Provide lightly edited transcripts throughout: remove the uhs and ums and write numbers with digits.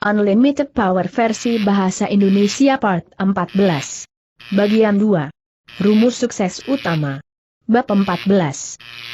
Unlimited Power versi Bahasa Indonesia Part 14. Bagian 2. Rumus sukses utama. Bab 14.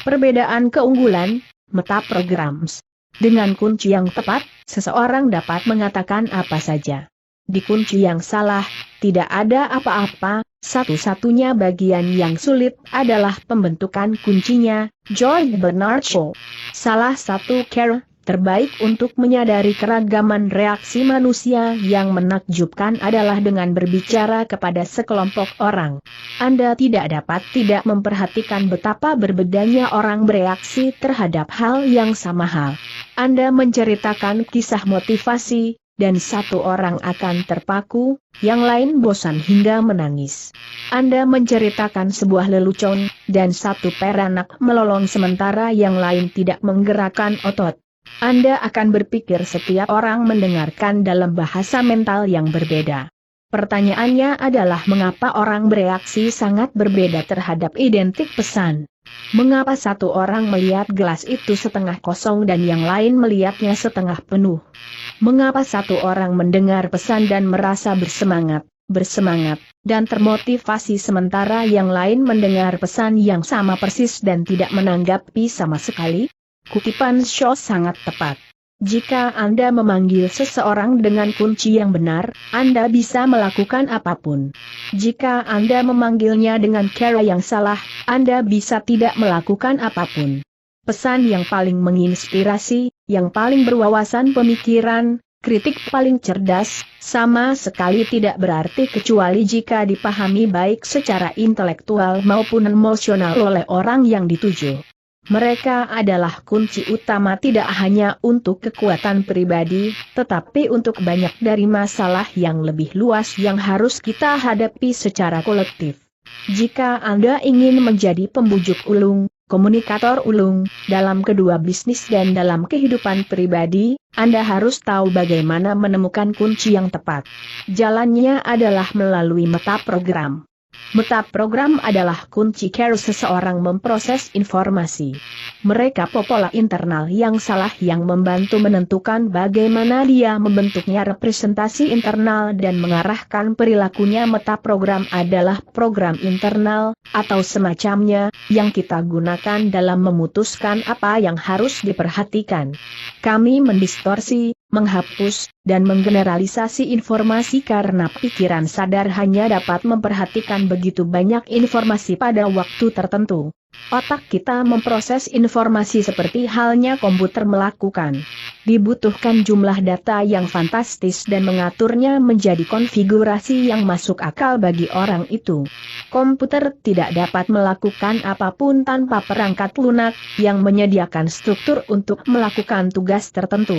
Perbedaan keunggulan, metaprograms. Dengan kunci yang tepat, seseorang dapat mengatakan apa saja. Di kunci yang salah, tidak ada apa-apa, satu-satunya bagian yang sulit adalah pembentukan kuncinya. George Bernard Shaw. Salah satu cara terbaik untuk menyadari keragaman reaksi manusia yang menakjubkan adalah dengan berbicara kepada sekelompok orang. Anda tidak dapat tidak memperhatikan betapa berbedanya orang bereaksi terhadap hal yang sama hal. Anda menceritakan kisah motivasi, dan satu orang akan terpaku, yang lain bosan hingga menangis. Anda menceritakan sebuah lelucon, dan satu peranak melolong sementara yang lain tidak menggerakkan otot. Anda akan berpikir setiap orang mendengarkan dalam bahasa mental yang berbeda. Pertanyaannya adalah mengapa orang bereaksi sangat berbeda terhadap identik pesan? Mengapa satu orang melihat gelas itu setengah kosong dan yang lain melihatnya setengah penuh? Mengapa satu orang mendengar pesan dan merasa bersemangat, dan termotivasi sementara yang lain mendengar pesan yang sama persis dan tidak menanggapi sama sekali? Kutipan Shaw sangat tepat. Jika Anda memanggil seseorang dengan kunci yang benar, Anda bisa melakukan apapun. Jika Anda memanggilnya dengan cara yang salah, Anda bisa tidak melakukan apapun. Pesan yang paling menginspirasi, yang paling berwawasan pemikiran, kritik paling cerdas, sama sekali tidak berarti kecuali jika dipahami baik secara intelektual maupun emosional oleh orang yang dituju. Mereka adalah kunci utama tidak hanya untuk kekuatan pribadi, tetapi untuk banyak dari masalah yang lebih luas yang harus kita hadapi secara kolektif. Jika Anda ingin menjadi pembujuk ulung, komunikator ulung, dalam kedua bisnis dan dalam kehidupan pribadi, Anda harus tahu bagaimana menemukan kunci yang tepat. Jalannya adalah melalui metaprogram. Metaprogram adalah kunci cara seseorang memproses informasi. Mereka pola internal yang salah yang membantu menentukan bagaimana dia membentuknya representasi internal dan mengarahkan perilakunya. Metaprogram adalah program internal, atau semacamnya, yang kita gunakan dalam memutuskan apa yang harus diperhatikan. Kami mendistorsi, menghapus, dan menggeneralisasi informasi karena pikiran sadar hanya dapat memperhatikan begitu banyak informasi pada waktu tertentu. Otak kita memproses informasi seperti halnya komputer melakukan. Dibutuhkan jumlah data yang fantastis dan mengaturnya menjadi konfigurasi yang masuk akal bagi orang itu. Komputer tidak dapat melakukan apapun tanpa perangkat lunak yang menyediakan struktur untuk melakukan tugas tertentu.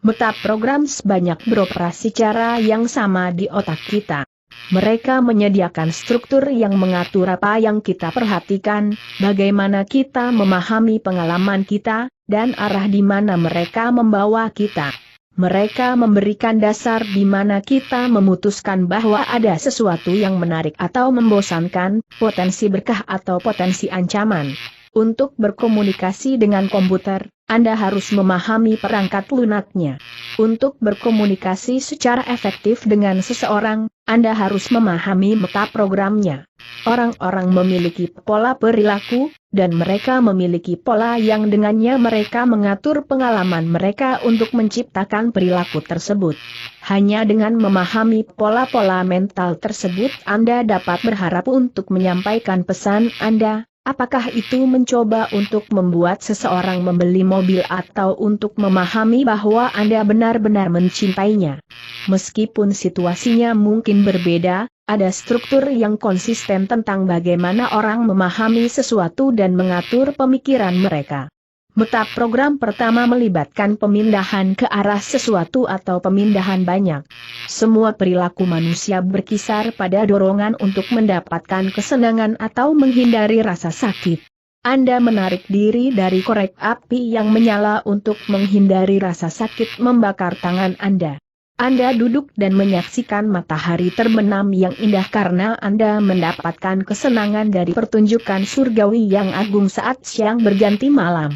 Metaprogram banyak beroperasi cara yang sama di otak kita. Mereka menyediakan struktur yang mengatur apa yang kita perhatikan, bagaimana kita memahami pengalaman kita, dan arah di mana mereka membawa kita. Mereka memberikan dasar di mana kita memutuskan bahwa ada sesuatu yang menarik atau membosankan, potensi berkah atau potensi ancaman. Untuk berkomunikasi dengan komputer, Anda harus memahami perangkat lunaknya. Untuk berkomunikasi secara efektif dengan seseorang, Anda harus memahami metaprogramnya. Orang-orang memiliki pola perilaku, dan mereka memiliki pola yang dengannya mereka mengatur pengalaman mereka untuk menciptakan perilaku tersebut. Hanya dengan memahami pola-pola mental tersebut Anda dapat berharap untuk menyampaikan pesan Anda. Apakah itu mencoba untuk membuat seseorang membeli mobil atau untuk memahami bahwa Anda benar-benar mencintainya? Meskipun situasinya mungkin berbeda, ada struktur yang konsisten tentang bagaimana orang memahami sesuatu dan mengatur pemikiran mereka. Metaprogram pertama melibatkan pemindahan ke arah sesuatu atau pemindahan banyak. Semua perilaku manusia berkisar pada dorongan untuk mendapatkan kesenangan atau menghindari rasa sakit. Anda menarik diri dari korek api yang menyala untuk menghindari rasa sakit membakar tangan Anda. Anda duduk dan menyaksikan matahari terbenam yang indah karena Anda mendapatkan kesenangan dari pertunjukan surgawi yang agung saat siang berganti malam.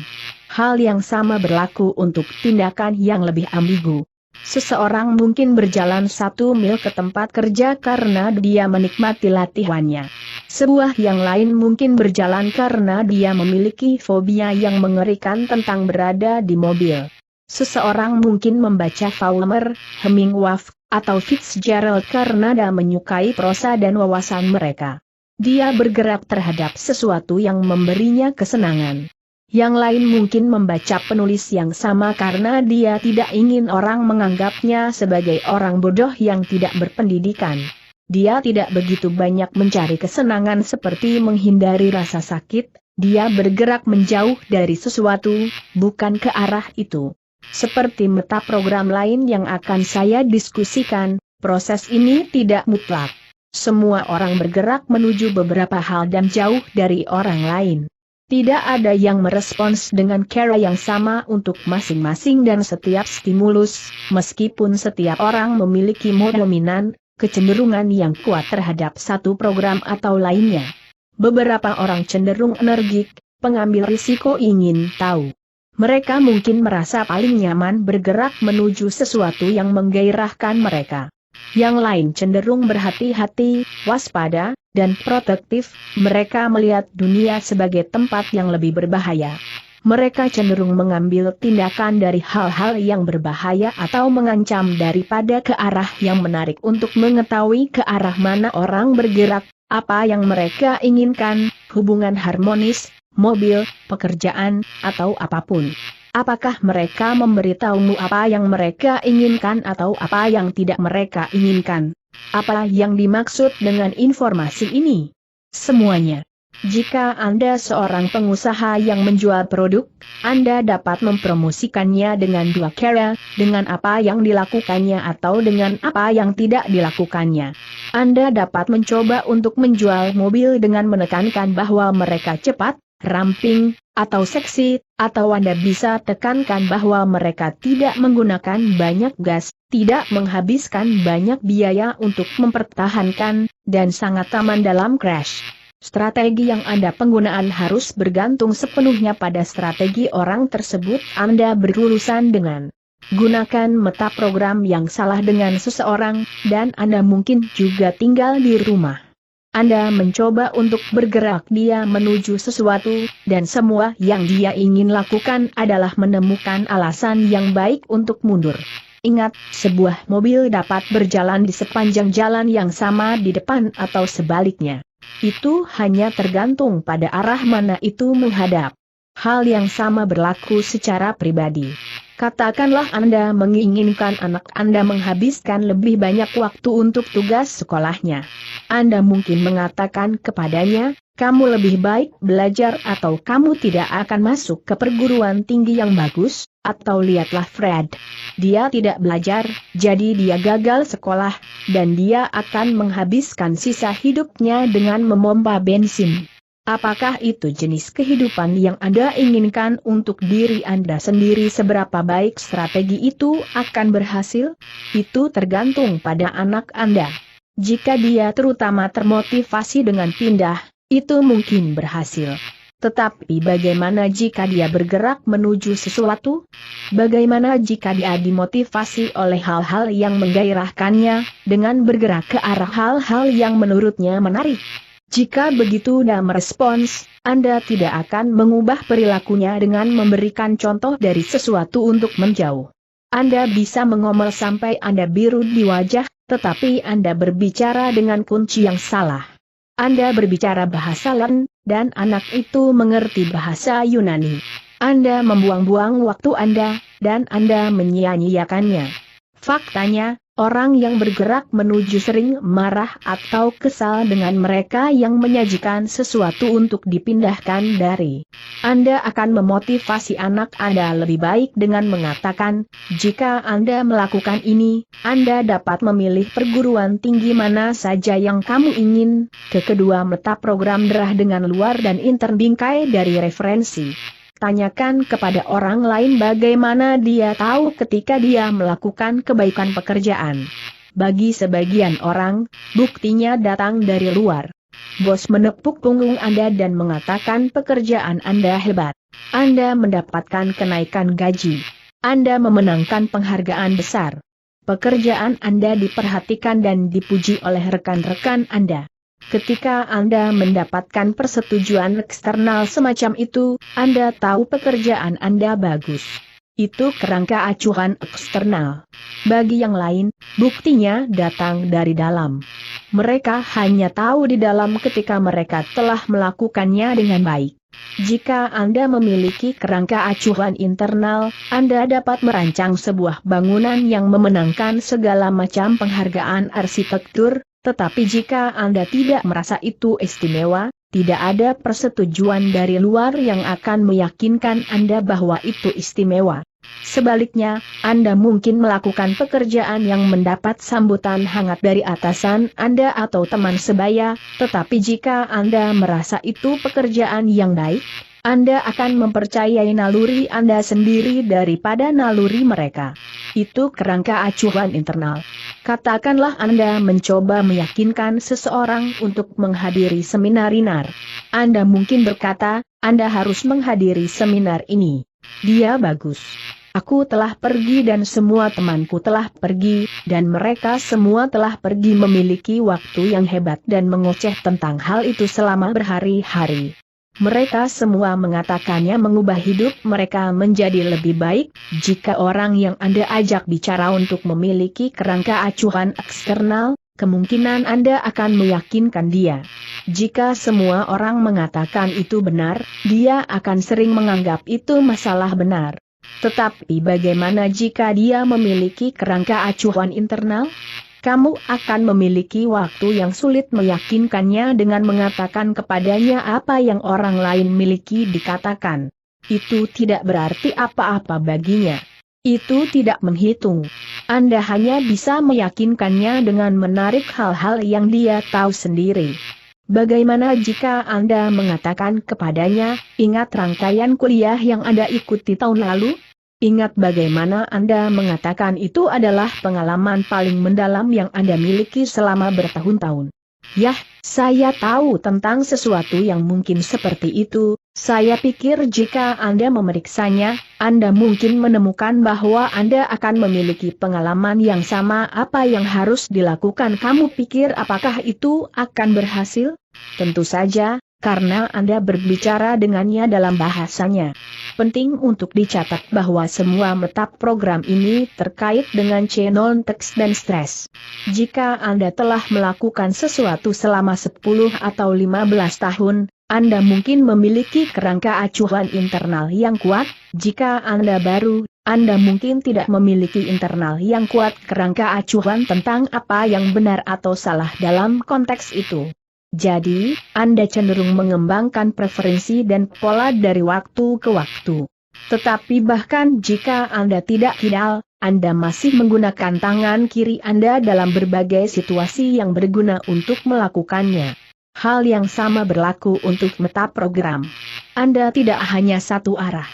Hal yang sama berlaku untuk tindakan yang lebih ambigu. Seseorang mungkin berjalan 1 mil ke tempat kerja karena dia menikmati latihannya. Sebuah yang lain mungkin berjalan karena dia memiliki fobia yang mengerikan tentang berada di mobil. Seseorang mungkin membaca Fowler, Hemingway, atau Fitzgerald karena dia menyukai prosa dan wawasan mereka. Dia bergerak terhadap sesuatu yang memberinya kesenangan. Yang lain mungkin membaca penulis yang sama karena dia tidak ingin orang menganggapnya sebagai orang bodoh yang tidak berpendidikan. Dia tidak begitu banyak mencari kesenangan seperti menghindari rasa sakit, dia bergerak menjauh dari sesuatu, bukan ke arah itu. Seperti metaprogram lain yang akan saya diskusikan, proses ini tidak mutlak. Semua orang bergerak menuju beberapa hal dan jauh dari orang lain. Tidak ada yang merespons dengan cara yang sama untuk masing-masing dan setiap stimulus, meskipun setiap orang memiliki mode dominan, kecenderungan yang kuat terhadap satu program atau lainnya. Beberapa orang cenderung energik, pengambil risiko ingin tahu. Mereka mungkin merasa paling nyaman bergerak menuju sesuatu yang menggairahkan mereka. Yang lain cenderung berhati-hati, waspada, dan protektif, mereka melihat dunia sebagai tempat yang lebih berbahaya. Mereka cenderung mengambil tindakan dari hal-hal yang berbahaya atau mengancam daripada ke arah yang menarik untuk mengetahui ke arah mana orang bergerak, apa yang mereka inginkan, hubungan harmonis, mobil, pekerjaan, atau apapun. Apakah mereka memberitahumu apa yang mereka inginkan atau apa yang tidak mereka inginkan? Apa yang dimaksud dengan informasi ini? Semuanya. Jika Anda seorang pengusaha yang menjual produk, Anda dapat mempromosikannya dengan dua cara, dengan apa yang dilakukannya atau dengan apa yang tidak dilakukannya. Anda dapat mencoba untuk menjual mobil dengan menekankan bahwa mereka cepat, ramping, atau seksi, atau Anda bisa tekankan bahwa mereka tidak menggunakan banyak gas, tidak menghabiskan banyak biaya untuk mempertahankan, dan sangat aman dalam crash. Strategi yang Anda penggunaan harus bergantung sepenuhnya pada strategi orang tersebut. Anda berurusan dengan gunakan metaprogram yang salah dengan seseorang, dan Anda mungkin juga tinggal di rumah. Anda mencoba untuk bergerak dia menuju sesuatu, dan semua yang dia ingin lakukan adalah menemukan alasan yang baik untuk mundur. Ingat, sebuah mobil dapat berjalan di sepanjang jalan yang sama di depan atau sebaliknya. Itu hanya tergantung pada arah mana itu menghadap. Hal yang sama berlaku secara pribadi. Katakanlah Anda menginginkan anak Anda menghabiskan lebih banyak waktu untuk tugas sekolahnya. Anda mungkin mengatakan kepadanya, kamu lebih baik belajar atau kamu tidak akan masuk ke perguruan tinggi yang bagus, atau lihatlah Fred. Dia tidak belajar, jadi dia gagal sekolah, dan dia akan menghabiskan sisa hidupnya dengan memompa bensin. Apakah itu jenis kehidupan yang Anda inginkan untuk diri Anda sendiri? Seberapa baik strategi itu akan berhasil? Itu tergantung pada anak Anda. Jika dia terutama termotivasi dengan pindah, itu mungkin berhasil. Tetapi bagaimana jika dia bergerak menuju sesuatu? Bagaimana jika dia dimotivasi oleh hal-hal yang menggairahkannya, dengan bergerak ke arah hal-hal yang menurutnya menarik? Jika begitu dia merespons, Anda tidak akan mengubah perilakunya dengan memberikan contoh dari sesuatu untuk menjauh. Anda bisa mengomel sampai Anda biru di wajah, tetapi Anda berbicara dengan kunci yang salah. Anda berbicara bahasa Latin, dan anak itu mengerti bahasa Yunani. Anda membuang-buang waktu Anda, dan Anda menyia-nyiakannya. Faktanya, orang yang bergerak menuju sering marah atau kesal dengan mereka yang menyajikan sesuatu untuk dipindahkan dari. Anda akan memotivasi anak Anda lebih baik dengan mengatakan, jika Anda melakukan ini, Anda dapat memilih perguruan tinggi mana saja yang kamu ingin. Kedua metaprogram derah dengan luar dan intern bingkai dari referensi. Tanyakan kepada orang lain bagaimana dia tahu ketika dia melakukan kebaikan pekerjaan. Bagi sebagian orang, buktinya datang dari luar. Bos menepuk punggung Anda dan mengatakan pekerjaan Anda hebat. Anda mendapatkan kenaikan gaji. Anda memenangkan penghargaan besar. Pekerjaan Anda diperhatikan dan dipuji oleh rekan-rekan Anda. Ketika Anda mendapatkan persetujuan eksternal semacam itu, Anda tahu pekerjaan Anda bagus. Itu kerangka acuan eksternal. Bagi yang lain, buktinya datang dari dalam. Mereka hanya tahu di dalam ketika mereka telah melakukannya dengan baik. Jika Anda memiliki kerangka acuan internal, Anda dapat merancang sebuah bangunan yang memenangkan segala macam penghargaan arsitektur, tetapi jika Anda tidak merasa itu istimewa, tidak ada persetujuan dari luar yang akan meyakinkan Anda bahwa itu istimewa. Sebaliknya, Anda mungkin melakukan pekerjaan yang mendapat sambutan hangat dari atasan Anda atau teman sebaya, tetapi jika Anda merasa itu pekerjaan yang baik, Anda akan mempercayai naluri Anda sendiri daripada naluri mereka. Itu kerangka acuan internal. Katakanlah Anda mencoba meyakinkan seseorang untuk menghadiri seminar. Anda mungkin berkata, Anda harus menghadiri seminar ini. Dia bagus. Aku telah pergi dan semua temanku telah pergi, dan mereka semua telah pergi memiliki waktu yang hebat dan mengoceh tentang hal itu selama berhari-hari. Mereka semua mengatakannya mengubah hidup mereka menjadi lebih baik. Jika orang yang Anda ajak bicara untuk memiliki kerangka acuan eksternal, kemungkinan Anda akan meyakinkan dia. Jika semua orang mengatakan itu benar, dia akan sering menganggap itu masalah benar. Tetapi bagaimana jika dia memiliki kerangka acuan internal? Kamu akan memiliki waktu yang sulit meyakinkannya dengan mengatakan kepadanya apa yang orang lain miliki dikatakan. Itu tidak berarti apa-apa baginya. Itu tidak menghitung. Anda hanya bisa meyakinkannya dengan menarik hal-hal yang dia tahu sendiri. Bagaimana jika Anda mengatakan kepadanya, ingat rangkaian kuliah yang Anda ikuti tahun lalu? Ingat bagaimana Anda mengatakan itu adalah pengalaman paling mendalam yang Anda miliki selama bertahun-tahun. Yah, saya tahu tentang sesuatu yang mungkin seperti itu. Saya pikir jika Anda memeriksanya, Anda mungkin menemukan bahwa Anda akan memiliki pengalaman yang sama. Apa yang harus dilakukan? Kamu pikir apakah itu akan berhasil? Tentu saja, karena Anda berbicara dengannya dalam bahasanya. Penting untuk dicatat bahwa semua metap program ini terkait dengan channel teks dan stres. Jika Anda telah melakukan sesuatu selama 10 atau 15 tahun, Anda mungkin memiliki kerangka acuan internal yang kuat. Jika Anda baru, Anda mungkin tidak memiliki internal yang kuat kerangka acuan tentang apa yang benar atau salah dalam konteks itu. Jadi, Anda cenderung mengembangkan preferensi dan pola dari waktu ke waktu. Tetapi bahkan jika Anda tidak kidal, Anda masih menggunakan tangan kiri Anda dalam berbagai situasi yang berguna untuk melakukannya. Hal yang sama berlaku untuk metap program. Anda tidak hanya satu arah.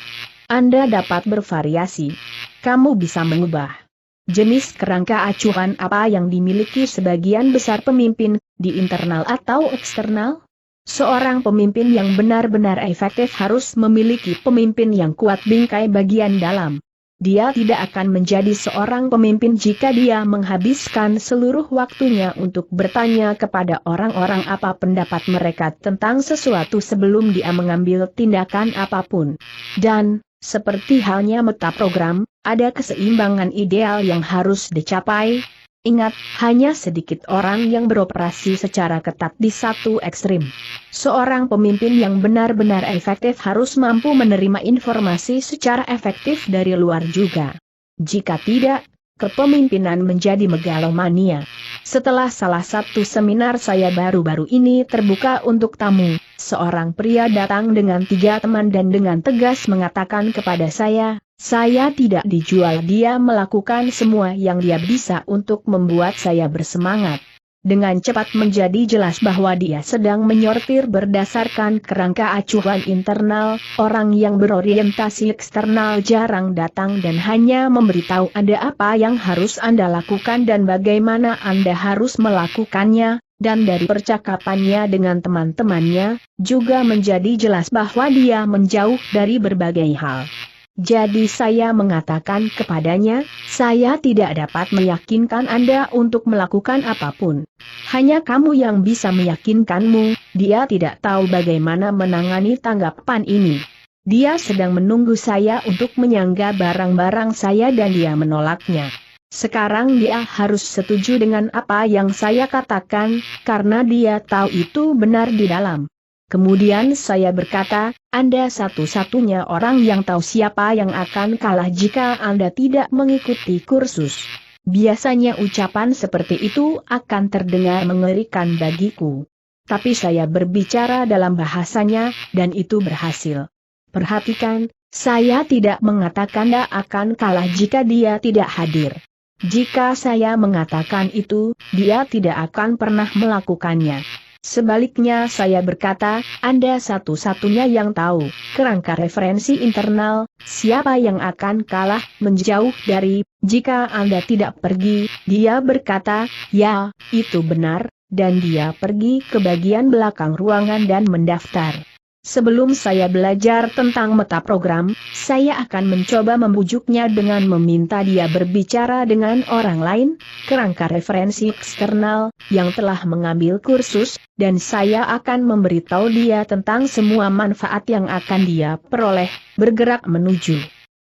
Anda dapat bervariasi. Kamu bisa mengubah jenis kerangka acuan apa yang dimiliki sebagian besar pemimpin, di internal atau eksternal? Seorang pemimpin yang benar-benar efektif harus memiliki pemimpin yang kuat bingkai bagian dalam. Dia tidak akan menjadi seorang pemimpin jika dia menghabiskan seluruh waktunya untuk bertanya kepada orang-orang apa pendapat mereka tentang sesuatu sebelum dia mengambil tindakan apapun. Dan, seperti halnya metap program, ada keseimbangan ideal yang harus dicapai. Ingat, hanya sedikit orang yang beroperasi secara ketat di satu ekstrim. Seorang pemimpin yang benar-benar efektif harus mampu menerima informasi secara efektif dari luar juga. Jika tidak, kepemimpinan menjadi megalomania. Setelah salah satu seminar saya baru-baru ini terbuka untuk tamu, seorang pria datang dengan 3 teman dan dengan tegas mengatakan kepada saya tidak dijual. Dia melakukan semua yang dia bisa untuk membuat saya bersemangat. Dengan cepat menjadi jelas bahwa dia sedang menyortir berdasarkan kerangka acuan internal. Orang yang berorientasi eksternal jarang datang dan hanya memberitahu Anda apa yang harus Anda lakukan dan bagaimana Anda harus melakukannya, dan dari percakapannya dengan teman-temannya, juga menjadi jelas bahwa dia menjauh dari berbagai hal. Jadi saya mengatakan kepadanya, saya tidak dapat meyakinkan Anda untuk melakukan apapun. Hanya kamu yang bisa meyakinkanmu. Dia tidak tahu bagaimana menangani tanggapan ini. Dia sedang menunggu saya untuk menyangga barang-barang saya dan dia menolaknya. Sekarang dia harus setuju dengan apa yang saya katakan, karena dia tahu itu benar di dalam. Kemudian saya berkata, Anda satu-satunya orang yang tahu siapa yang akan kalah jika Anda tidak mengikuti kursus. Biasanya ucapan seperti itu akan terdengar mengerikan bagiku. Tapi saya berbicara dalam bahasanya, dan itu berhasil. Perhatikan, saya tidak mengatakan Anda akan kalah jika dia tidak hadir. Jika saya mengatakan itu, dia tidak akan pernah melakukannya. Sebaliknya saya berkata, Anda satu-satunya yang tahu, kerangka referensi internal, siapa yang akan kalah menjauh dari, jika Anda tidak pergi. Dia berkata, ya, itu benar, dan dia pergi ke bagian belakang ruangan dan mendaftar. Sebelum saya belajar tentang metaprogram, saya akan mencoba membujuknya dengan meminta dia berbicara dengan orang lain, kerangka referensi eksternal, yang telah mengambil kursus, dan saya akan memberitahu dia tentang semua manfaat yang akan dia peroleh, bergerak menuju.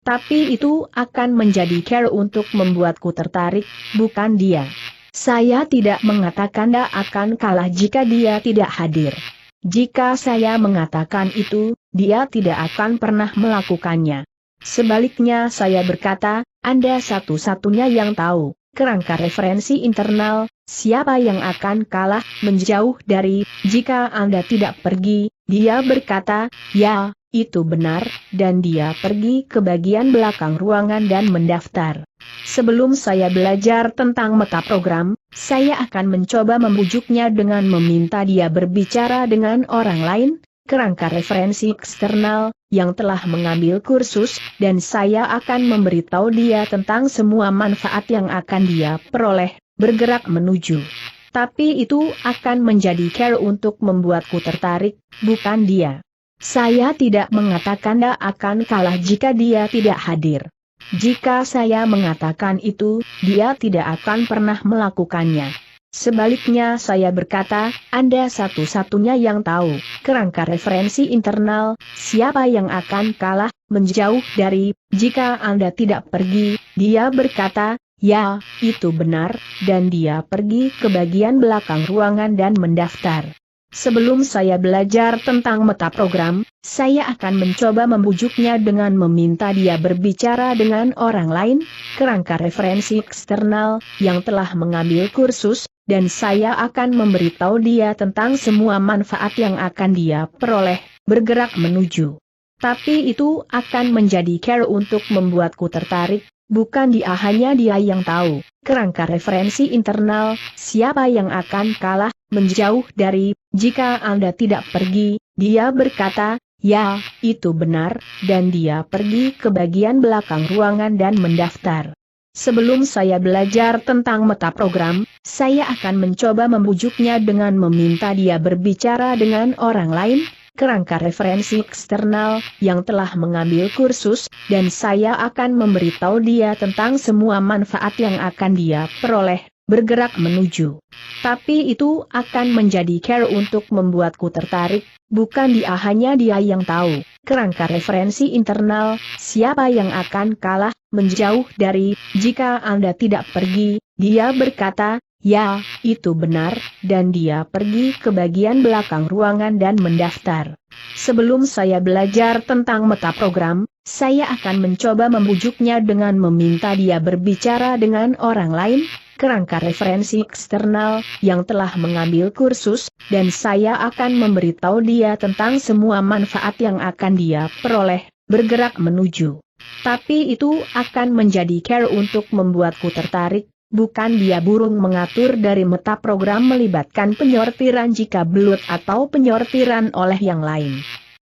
Tapi itu akan menjadi cara untuk membuatku tertarik, bukan dia. Saya tidak mengatakan dia akan kalah jika dia tidak hadir. Jika saya mengatakan itu, dia tidak akan pernah melakukannya. Sebaliknya saya berkata, Anda satu-satunya yang tahu, kerangka referensi internal, siapa yang akan kalah menjauh dari, jika Anda tidak pergi. Dia berkata, ya, itu benar, dan dia pergi ke bagian belakang ruangan dan mendaftar. Sebelum saya belajar tentang metaprogram, saya akan mencoba membujuknya dengan meminta dia berbicara dengan orang lain, kerangka referensi eksternal, yang telah mengambil kursus, dan saya akan memberitahu dia tentang semua manfaat yang akan dia peroleh, bergerak menuju. Tapi itu akan menjadi cara untuk membuatku tertarik, bukan dia. Saya tidak mengatakan dia akan kalah jika dia tidak hadir. Jika saya mengatakan itu, dia tidak akan pernah melakukannya. Sebaliknya saya berkata, Anda satu-satunya yang tahu, kerangka referensi internal, siapa yang akan kalah menjauh dari, jika Anda tidak pergi. Dia berkata, ya, itu benar, dan dia pergi ke bagian belakang ruangan dan mendaftar. Sebelum saya belajar tentang metaprogram, saya akan mencoba membujuknya dengan meminta dia berbicara dengan orang lain, kerangka referensi eksternal, yang telah mengambil kursus, dan saya akan memberitahu dia tentang semua manfaat yang akan dia peroleh, bergerak menuju. Tapi itu akan menjadi cara untuk membuatku tertarik, bukan dia, hanya dia yang tahu, kerangka referensi internal, siapa yang akan kalah menjauh dari, jika Anda tidak pergi. Dia berkata, ya, itu benar, dan dia pergi ke bagian belakang ruangan dan mendaftar. Sebelum saya belajar tentang metaprogram, saya akan mencoba membujuknya dengan meminta dia berbicara dengan orang lain, kerangka referensi eksternal, yang telah mengambil kursus, dan saya akan memberitahu dia tentang semua manfaat yang akan dia peroleh, bergerak menuju. Tapi itu akan menjadi cara untuk membuatku tertarik, bukan dia, hanya dia yang tahu, kerangka referensi internal, siapa yang akan kalah menjauh dari, jika Anda tidak pergi. Dia berkata, ya, itu benar, dan dia pergi ke bagian belakang ruangan dan mendaftar. Sebelum saya belajar tentang metaprogram, saya akan mencoba membujuknya dengan meminta dia berbicara dengan orang lain, kerangka referensi eksternal, yang telah mengambil kursus, dan saya akan memberitahu dia tentang semua manfaat yang akan dia peroleh, bergerak menuju. Tapi itu akan menjadi cara untuk membuatku tertarik, bukan dia. Burung mengatur dari metaprogram melibatkan penyortiran jika belut atau penyortiran oleh yang lain.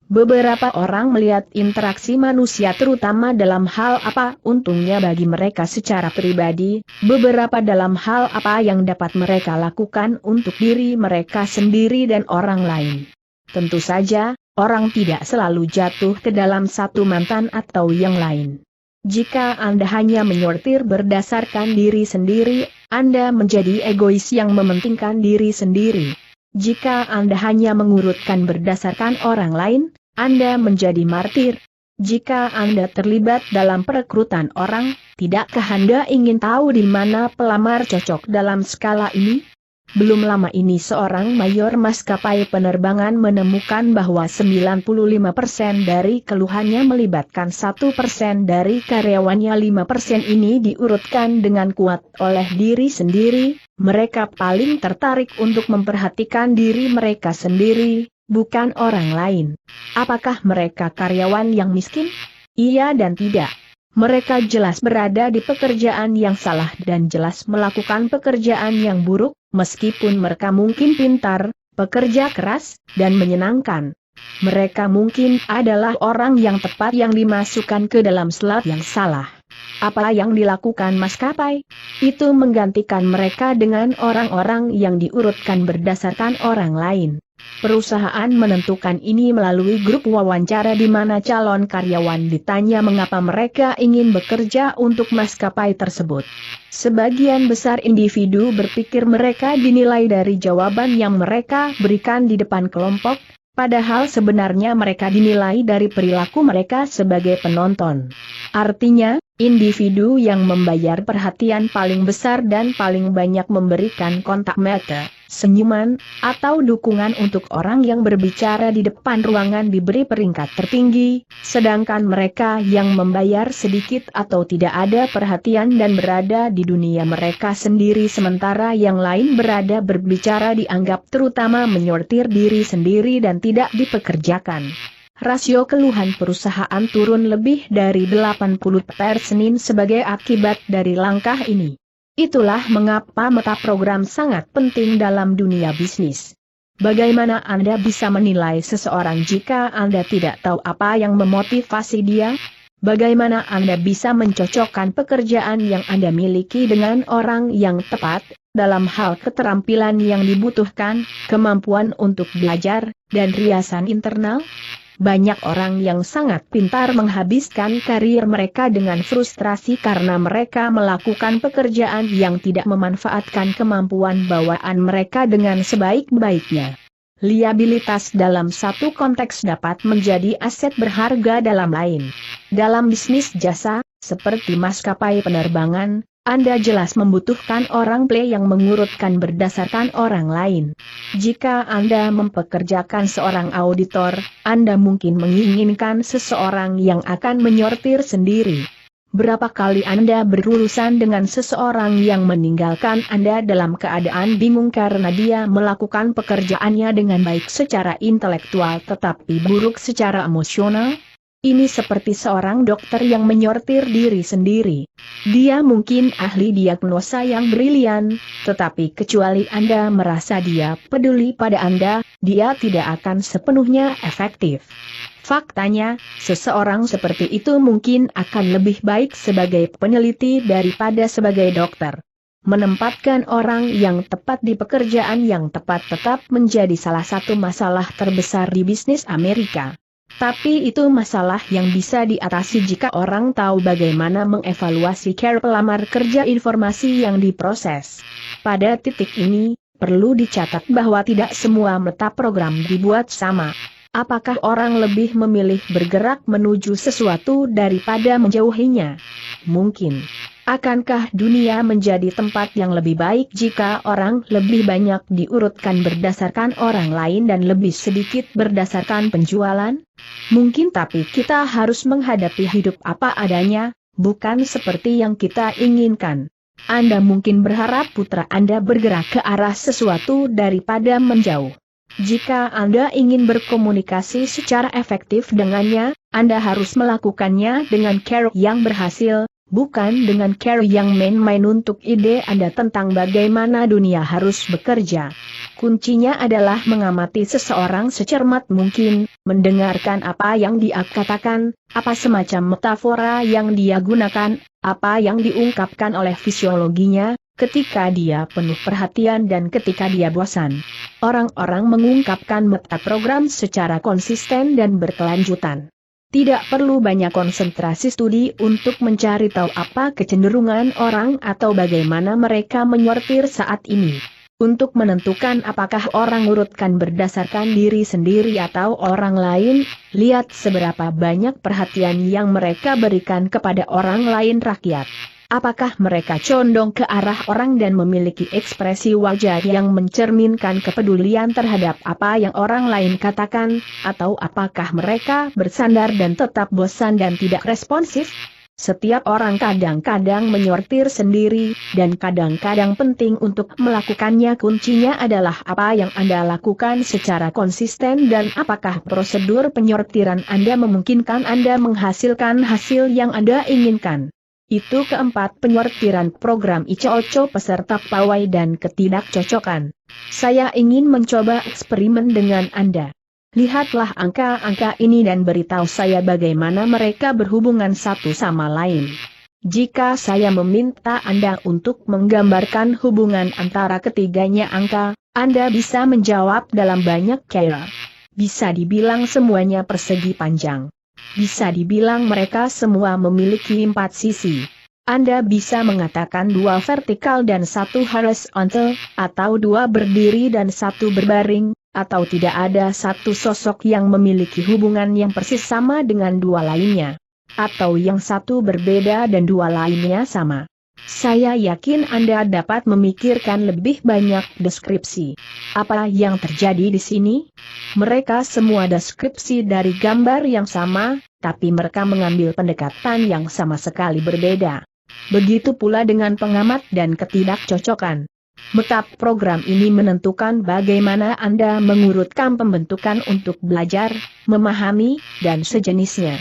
Beberapa orang melihat interaksi manusia terutama dalam hal apa untungnya bagi mereka secara pribadi, beberapa dalam hal apa yang dapat mereka lakukan untuk diri mereka sendiri dan orang lain. Tentu saja, orang tidak selalu jatuh ke dalam satu mantan atau yang lain. Jika Anda hanya menyortir berdasarkan diri sendiri, Anda menjadi egois yang mementingkan diri sendiri. Jika Anda hanya mengurutkan berdasarkan orang lain, Anda menjadi martir. Jika Anda terlibat dalam perekrutan orang, tidakkah Anda ingin tahu di mana pelamar cocok dalam skala ini? Belum lama ini seorang mayor maskapai penerbangan menemukan bahwa 95% dari keluhannya melibatkan 1% dari karyawannya. 5% ini diurutkan dengan kuat oleh diri sendiri. Mereka paling tertarik untuk memperhatikan diri mereka sendiri, bukan orang lain. Apakah mereka karyawan yang miskin? Iya dan tidak. Mereka jelas berada di pekerjaan yang salah dan jelas melakukan pekerjaan yang buruk, meskipun mereka mungkin pintar, pekerja keras, dan menyenangkan. Mereka mungkin adalah orang yang tepat yang dimasukkan ke dalam slot yang salah. Apa yang dilakukan maskapai? Itu menggantikan mereka dengan orang-orang yang diurutkan berdasarkan orang lain. Perusahaan menentukan ini melalui grup wawancara di mana calon karyawan ditanya mengapa mereka ingin bekerja untuk maskapai tersebut. Sebagian besar individu berpikir mereka dinilai dari jawaban yang mereka berikan di depan kelompok, padahal sebenarnya mereka dinilai dari perilaku mereka sebagai penonton. Artinya, individu yang membayar perhatian paling besar dan paling banyak memberikan kontak mata, senyuman, atau dukungan untuk orang yang berbicara di depan ruangan diberi peringkat tertinggi, sedangkan mereka yang membayar sedikit atau tidak ada perhatian dan berada di dunia mereka sendiri sementara yang lain berada berbicara dianggap terutama menyortir diri sendiri dan tidak dipekerjakan. Rasio keluhan perusahaan turun lebih dari 80% Senin sebagai akibat dari langkah ini. Itulah mengapa meta program sangat penting dalam dunia bisnis. Bagaimana Anda bisa menilai seseorang jika Anda tidak tahu apa yang memotivasi dia? Bagaimana Anda bisa mencocokkan pekerjaan yang Anda miliki dengan orang yang tepat, dalam hal keterampilan yang dibutuhkan, kemampuan untuk belajar, dan riasan internal? Banyak orang yang sangat pintar menghabiskan karir mereka dengan frustrasi karena mereka melakukan pekerjaan yang tidak memanfaatkan kemampuan bawaan mereka dengan sebaik-baiknya. Liabilitas dalam satu konteks dapat menjadi aset berharga dalam lain. Dalam bisnis jasa, seperti maskapai penerbangan, Anda jelas membutuhkan orang play yang mengurutkan berdasarkan orang lain. Jika Anda mempekerjakan seorang auditor, Anda mungkin menginginkan seseorang yang akan menyortir sendiri. Berapa kali Anda berurusan dengan seseorang yang meninggalkan Anda dalam keadaan bingung karena dia melakukan pekerjaannya dengan baik secara intelektual tetapi buruk secara emosional? Ini seperti seorang dokter yang menyortir diri sendiri. Dia mungkin ahli diagnosa yang brilian, tetapi kecuali Anda merasa dia peduli pada Anda, dia tidak akan sepenuhnya efektif. Faktanya, seseorang seperti itu mungkin akan lebih baik sebagai peneliti daripada sebagai dokter. Menempatkan orang yang tepat di pekerjaan yang tepat tetap menjadi salah satu masalah terbesar di bisnis Amerika. Tapi itu masalah yang bisa diatasi jika orang tahu bagaimana mengevaluasi cara pelamar kerja informasi yang diproses. Pada titik ini, perlu dicatat bahwa tidak semua meta program dibuat sama. Apakah orang lebih memilih bergerak menuju sesuatu daripada menjauhinya? Mungkin. Akankah dunia menjadi tempat yang lebih baik jika orang lebih banyak diurutkan berdasarkan orang lain dan lebih sedikit berdasarkan penjualan? Mungkin, tapi kita harus menghadapi hidup apa adanya, bukan seperti yang kita inginkan. Anda mungkin berharap putra Anda bergerak ke arah sesuatu daripada menjauh. Jika Anda ingin berkomunikasi secara efektif dengannya, Anda harus melakukannya dengan cara yang berhasil, bukan dengan cara yang main-main untuk ide Anda tentang bagaimana dunia harus bekerja. Kuncinya adalah mengamati seseorang secermat mungkin, mendengarkan apa yang dia katakan, apa semacam metafora yang dia gunakan, apa yang diungkapkan oleh fisiologinya, ketika dia penuh perhatian dan ketika dia bosan. Orang-orang mengungkapkan meta program secara konsisten dan berkelanjutan. Tidak perlu banyak konsentrasi studi untuk mencari tahu apa kecenderungan orang atau bagaimana mereka menyortir saat ini. Untuk menentukan apakah orang urutkan berdasarkan diri sendiri atau orang lain, lihat seberapa banyak perhatian yang mereka berikan kepada orang lain rakyat. Apakah mereka condong ke arah orang dan memiliki ekspresi wajah yang mencerminkan kepedulian terhadap apa yang orang lain katakan, atau apakah mereka bersandar dan tetap bosan dan tidak responsif? Setiap orang kadang-kadang menyortir sendiri, dan kadang-kadang penting untuk melakukannya. Kuncinya adalah apa yang Anda lakukan secara konsisten dan apakah prosedur penyortiran Anda memungkinkan Anda menghasilkan hasil yang Anda inginkan. Itu keempat, penyortiran program ICOCO peserta pawai dan ketidakcocokan. Saya ingin mencoba eksperimen dengan Anda. Lihatlah angka-angka ini dan beritahu saya bagaimana mereka berhubungan satu sama lain. Jika saya meminta Anda untuk menggambarkan hubungan antara ketiganya angka, Anda bisa menjawab dalam banyak cara. Bisa dibilang semuanya persegi panjang. Bisa dibilang mereka semua memiliki 4 sisi. Anda bisa mengatakan 2 vertikal dan 1 horizontal, atau 2 berdiri dan 1 berbaring, atau tidak ada satu sosok yang memiliki hubungan yang persis sama dengan 2 lainnya. Atau yang 1 berbeda dan 2 lainnya sama. Saya yakin Anda dapat memikirkan lebih banyak deskripsi. Apa yang terjadi di sini? Mereka semua deskripsi dari gambar yang sama, tapi mereka mengambil pendekatan yang sama sekali berbeda. Begitu pula dengan pengamat dan ketidakcocokan. Meta program ini menentukan bagaimana Anda mengurutkan pembentukan untuk belajar, memahami, dan sejenisnya.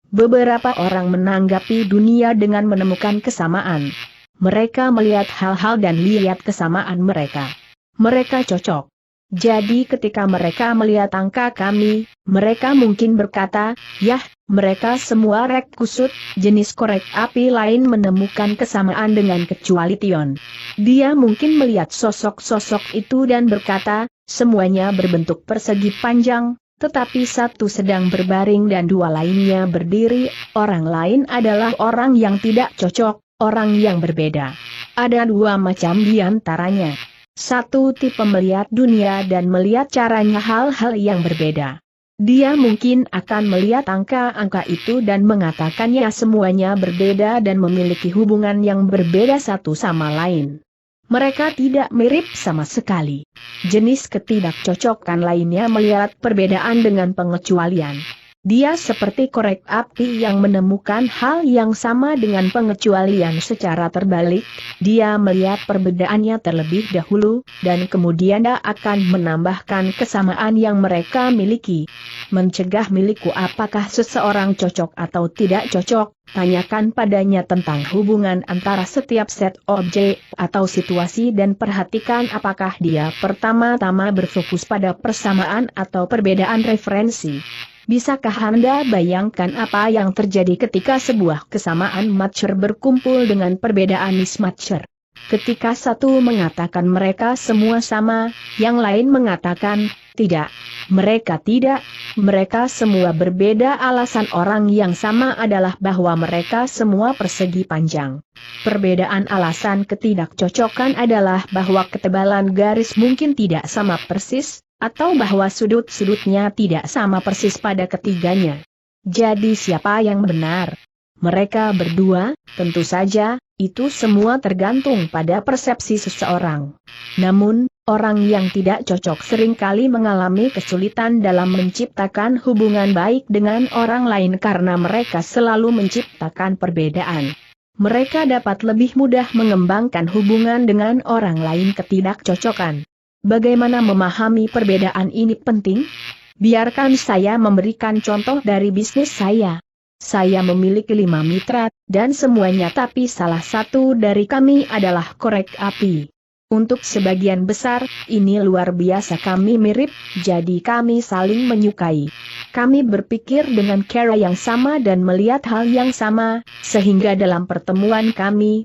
Beberapa orang menanggapi dunia dengan menemukan kesamaan. Mereka melihat hal-hal dan lihat kesamaan mereka. Mereka cocok. Jadi ketika mereka melihat angka kami, mereka mungkin berkata, yah, mereka semua rek kusut, jenis korek api lain menemukan kesamaan dengan kecuali Tion. Dia mungkin melihat sosok-sosok itu dan berkata, semuanya berbentuk persegi panjang, tetapi 1 sedang berbaring dan 2 lainnya berdiri. Orang lain adalah orang yang tidak cocok, orang yang berbeda. Ada 2 macam di antaranya. 1 tipe melihat dunia dan melihat caranya hal-hal yang berbeda. Dia mungkin akan melihat angka-angka itu dan mengatakannya semuanya berbeda dan memiliki hubungan yang berbeda satu sama lain. Mereka tidak mirip sama sekali. Jenis ketidakcocokan lainnya melihat perbedaan dengan pengecualian. Dia seperti korek api yang menemukan hal yang sama dengan pengecualian secara terbalik. Dia melihat perbedaannya terlebih dahulu, dan kemudian dia akan menambahkan kesamaan yang mereka miliki. Mencegah milikku apakah seseorang cocok atau tidak cocok, tanyakan padanya tentang hubungan antara setiap set objek atau situasi dan perhatikan apakah dia pertama-tama berfokus pada persamaan atau perbedaan referensi. Bisakah Anda bayangkan apa yang terjadi ketika sebuah kesamaan matcher berkumpul dengan perbedaan mismatcher? Ketika satu mengatakan mereka semua sama, yang lain mengatakan, tidak. Mereka tidak, mereka semua berbeda. Alasan orang yang sama adalah bahwa mereka semua persegi panjang. Perbedaan alasan ketidakcocokan adalah bahwa ketebalan garis mungkin tidak sama persis, atau bahwa sudut-sudutnya tidak sama persis pada ketiganya. Jadi siapa yang benar? Mereka berdua, tentu saja, itu semua tergantung pada persepsi seseorang. Namun, orang yang tidak cocok seringkali mengalami kesulitan dalam menciptakan hubungan baik dengan orang lain karena mereka selalu menciptakan perbedaan. Mereka dapat lebih mudah mengembangkan hubungan dengan orang lain. Ketidakcocokan. Bagaimana memahami perbedaan ini penting? Biarkan saya memberikan contoh dari bisnis saya. Saya memiliki 5 mitra, dan semuanya tapi salah satu dari kami adalah korek api. Untuk sebagian besar, ini luar biasa kami mirip, jadi kami saling menyukai. Kami berpikir dengan cara yang sama dan melihat hal yang sama, sehingga dalam pertemuan kami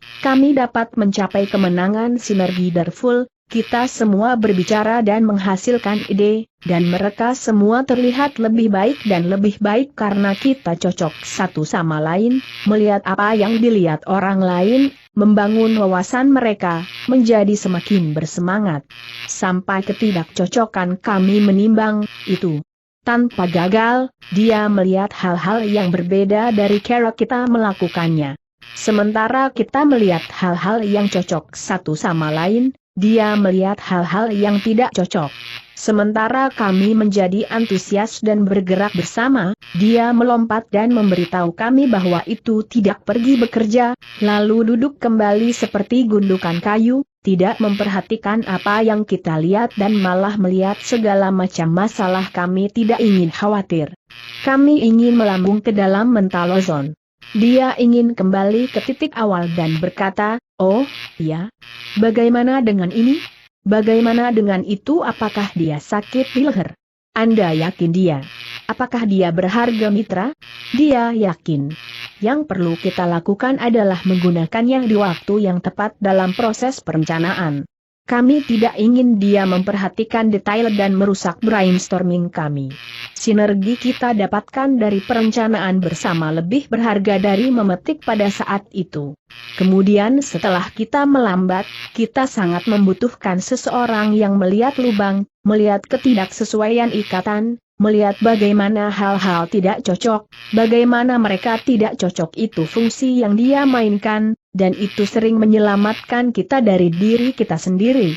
dapat mencapai kemenangan sinergi Darful. Kita semua berbicara dan menghasilkan ide, dan mereka semua terlihat lebih baik dan lebih baik karena kita cocok satu sama lain, melihat apa yang dilihat orang lain, membangun wawasan mereka, menjadi semakin bersemangat. Sampai ketidakcocokan kami menimbang, itu. Tanpa gagal, dia melihat hal-hal yang berbeda dari cara kita melakukannya. Sementara kita melihat hal-hal yang cocok satu sama lain, dia melihat hal-hal yang tidak cocok. Sementara kami menjadi antusias dan bergerak bersama, dia melompat dan memberitahu kami bahwa itu tidak pergi bekerja, lalu duduk kembali seperti gundukan kayu, tidak memperhatikan apa yang kita lihat dan malah melihat segala macam masalah. Kami tidak ingin khawatir. Kami ingin melambung ke dalam mentalozon. Dia ingin kembali ke titik awal dan berkata, "Oh, iya. Bagaimana dengan ini? Bagaimana dengan itu? Apakah dia sakit di leher? Anda yakin dia? Apakah dia berharga mitra?" Dia yakin. Yang perlu kita lakukan adalah menggunakannya di waktu yang tepat dalam proses perencanaan. Kami tidak ingin dia memperhatikan detail dan merusak brainstorming kami. Sinergi kita dapatkan dari perencanaan bersama lebih berharga dari memetik pada saat itu. Kemudian setelah kita melambat, kita sangat membutuhkan seseorang yang melihat lubang, melihat ketidaksesuaian ikatan, melihat bagaimana hal-hal tidak cocok, bagaimana mereka tidak cocok itu fungsi yang dia mainkan, dan itu sering menyelamatkan kita dari diri kita sendiri.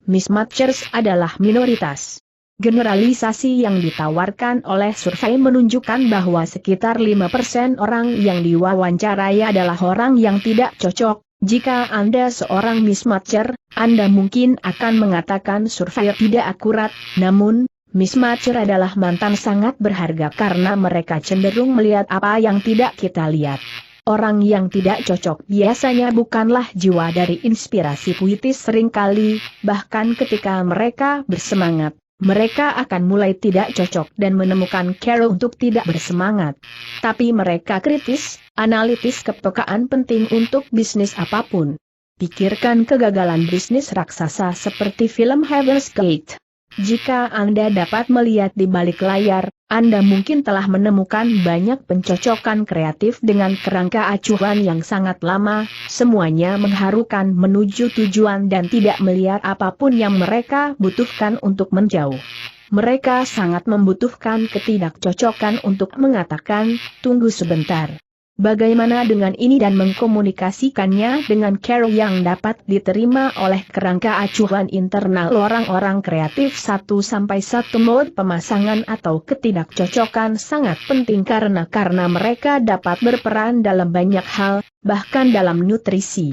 Mismatchers adalah minoritas. Generalisasi yang ditawarkan oleh survei menunjukkan bahwa sekitar 5% orang yang diwawancarai adalah orang yang tidak cocok. Jika Anda seorang mismatcher, Anda mungkin akan mengatakan survei tidak akurat, namun mismatcher adalah mantan sangat berharga karena mereka cenderung melihat apa yang tidak kita lihat. Orang yang tidak cocok biasanya bukanlah jiwa dari inspirasi puitis seringkali, bahkan ketika mereka bersemangat, mereka akan mulai tidak cocok dan menemukan cara untuk tidak bersemangat. Tapi mereka kritis, analitis, kepekaan penting untuk bisnis apapun. Pikirkan kegagalan bisnis raksasa seperti film Heaven's Gate. Jika Anda dapat melihat di balik layar, Anda mungkin telah menemukan banyak pencocokan kreatif dengan kerangka acuan yang sangat lama, semuanya mengharukan menuju tujuan dan tidak melihat apapun yang mereka butuhkan untuk menjauh. Mereka sangat membutuhkan ketidakcocokan untuk mengatakan, "Tunggu sebentar. Bagaimana dengan ini?" dan mengkomunikasikannya dengan cara yang dapat diterima oleh kerangka acuan internal orang-orang kreatif. 1-1 mode pemasangan atau ketidakcocokan sangat penting karena mereka dapat berperan dalam banyak hal, bahkan dalam nutrisi.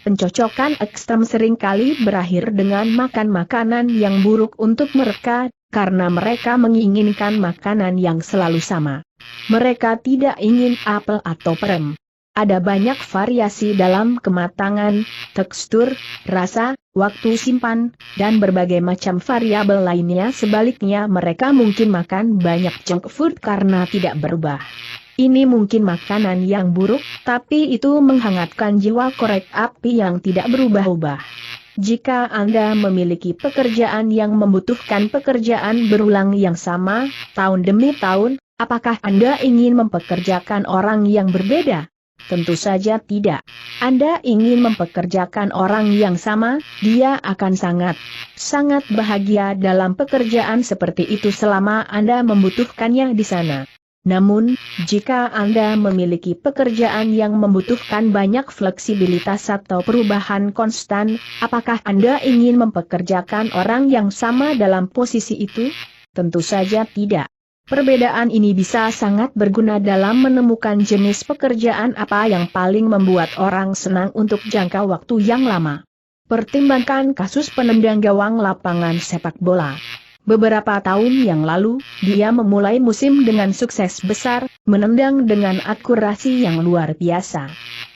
Pencocokan ekstrem seringkali berakhir dengan makan makanan yang buruk untuk mereka, karena mereka menginginkan makanan yang selalu sama. Mereka tidak ingin apel atau perem. Ada banyak variasi dalam kematangan, tekstur, rasa, waktu simpan, dan berbagai macam variabel lainnya. Sebaliknya mereka mungkin makan banyak junk food karena tidak berubah. Ini mungkin makanan yang buruk, tapi itu menghangatkan jiwa korek api yang tidak berubah-ubah. Jika Anda memiliki pekerjaan yang membutuhkan pekerjaan berulang yang sama, tahun demi tahun, apakah Anda ingin mempekerjakan orang yang berbeda? Tentu saja tidak. Anda ingin mempekerjakan orang yang sama, dia akan sangat bahagia dalam pekerjaan seperti itu selama Anda membutuhkannya di sana. Namun, jika Anda memiliki pekerjaan yang membutuhkan banyak fleksibilitas atau perubahan konstan, apakah Anda ingin mempekerjakan orang yang sama dalam posisi itu? Tentu saja tidak. Perbedaan ini bisa sangat berguna dalam menemukan jenis pekerjaan apa yang paling membuat orang senang untuk jangka waktu yang lama. Pertimbangkan kasus penendang gawang lapangan sepak bola. Beberapa tahun yang lalu, dia memulai musim dengan sukses besar, menendang dengan akurasi yang luar biasa.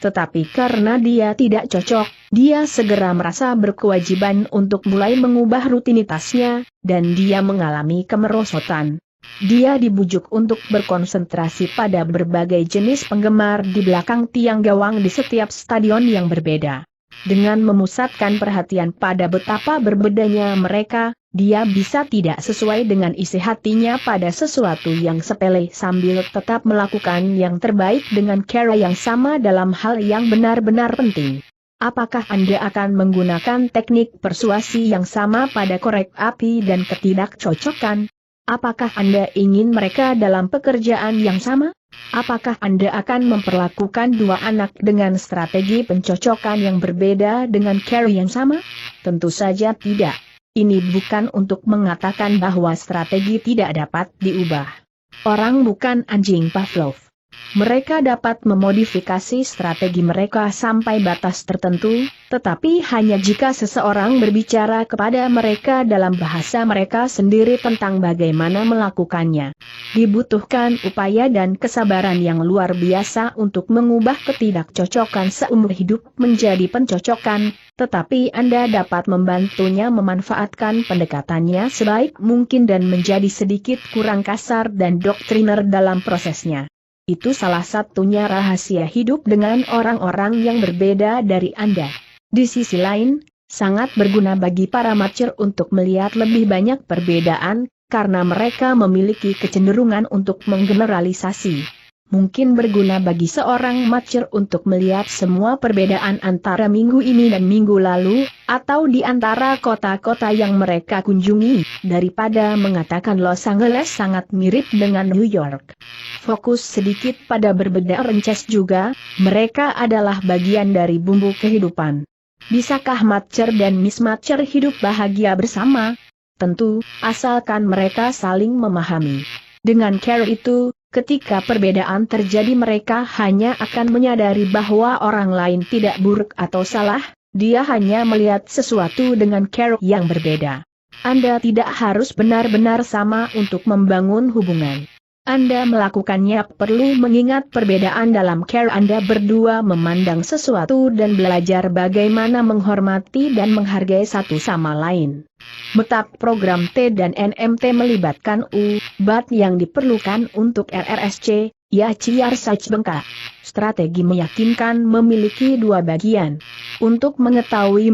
tetapi karena dia tidak cocok, dia segera merasa berkewajiban untuk mulai mengubah rutinitasnya, dan dia mengalami kemerosotan. Dia dibujuk untuk berkonsentrasi pada berbagai jenis penggemar di belakang tiang gawang di setiap stadion yang berbeda. Dengan memusatkan perhatian pada betapa berbedanya mereka, dia bisa tidak sesuai dengan isi hatinya pada sesuatu yang sepele sambil tetap melakukan yang terbaik dengan cara yang sama dalam hal yang benar-benar penting. Apakah Anda akan menggunakan teknik persuasi yang sama pada korek api dan ketidakcocokan? Apakah Anda ingin mereka dalam pekerjaan yang sama? Apakah Anda akan memperlakukan dua anak dengan strategi pencocokan yang berbeda dengan cara yang sama? Tentu saja tidak. Ini bukan untuk mengatakan bahwa strategi tidak dapat diubah. Orang bukan anjing Pavlov. Mereka dapat memodifikasi strategi mereka sampai batas tertentu, tetapi hanya jika seseorang berbicara kepada mereka dalam bahasa mereka sendiri tentang bagaimana melakukannya. Dibutuhkan upaya dan kesabaran yang luar biasa untuk mengubah ketidakcocokan seumur hidup menjadi pencocokan, tetapi Anda dapat membantunya memanfaatkan pendekatannya sebaik mungkin dan menjadi sedikit kurang kasar dan doktriner dalam prosesnya. Itu salah satunya rahasia hidup dengan orang-orang yang berbeda dari Anda. Di sisi lain, sangat berguna bagi para macer untuk melihat lebih banyak perbedaan, karena mereka memiliki kecenderungan untuk menggeneralisasi. Mungkin berguna bagi seorang macer untuk melihat semua perbedaan antara minggu ini dan minggu lalu, atau di antara kota-kota yang mereka kunjungi, daripada mengatakan Los Angeles sangat mirip dengan New York. Fokus sedikit pada berbeda rences juga, mereka adalah bagian dari bumbu kehidupan. Bisakah macer dan Miss Macer hidup bahagia bersama? Tentu, asalkan mereka saling memahami. Dengan cara itu, ketika perbedaan terjadi mereka hanya akan menyadari bahwa orang lain tidak buruk atau salah, dia hanya melihat sesuatu dengan cara yang berbeda. Anda tidak harus benar-benar sama untuk membangun hubungan. Anda melakukannya perlu mengingat perbedaan dalam cara Anda berdua memandang sesuatu dan belajar bagaimana menghormati dan menghargai satu sama lain. Metap program T dan NMT melibatkan U-Bat yang diperlukan untuk RRSC, ya ciar sach bengkak. Strategi meyakinkan memiliki dua bagian. Untuk mengetahui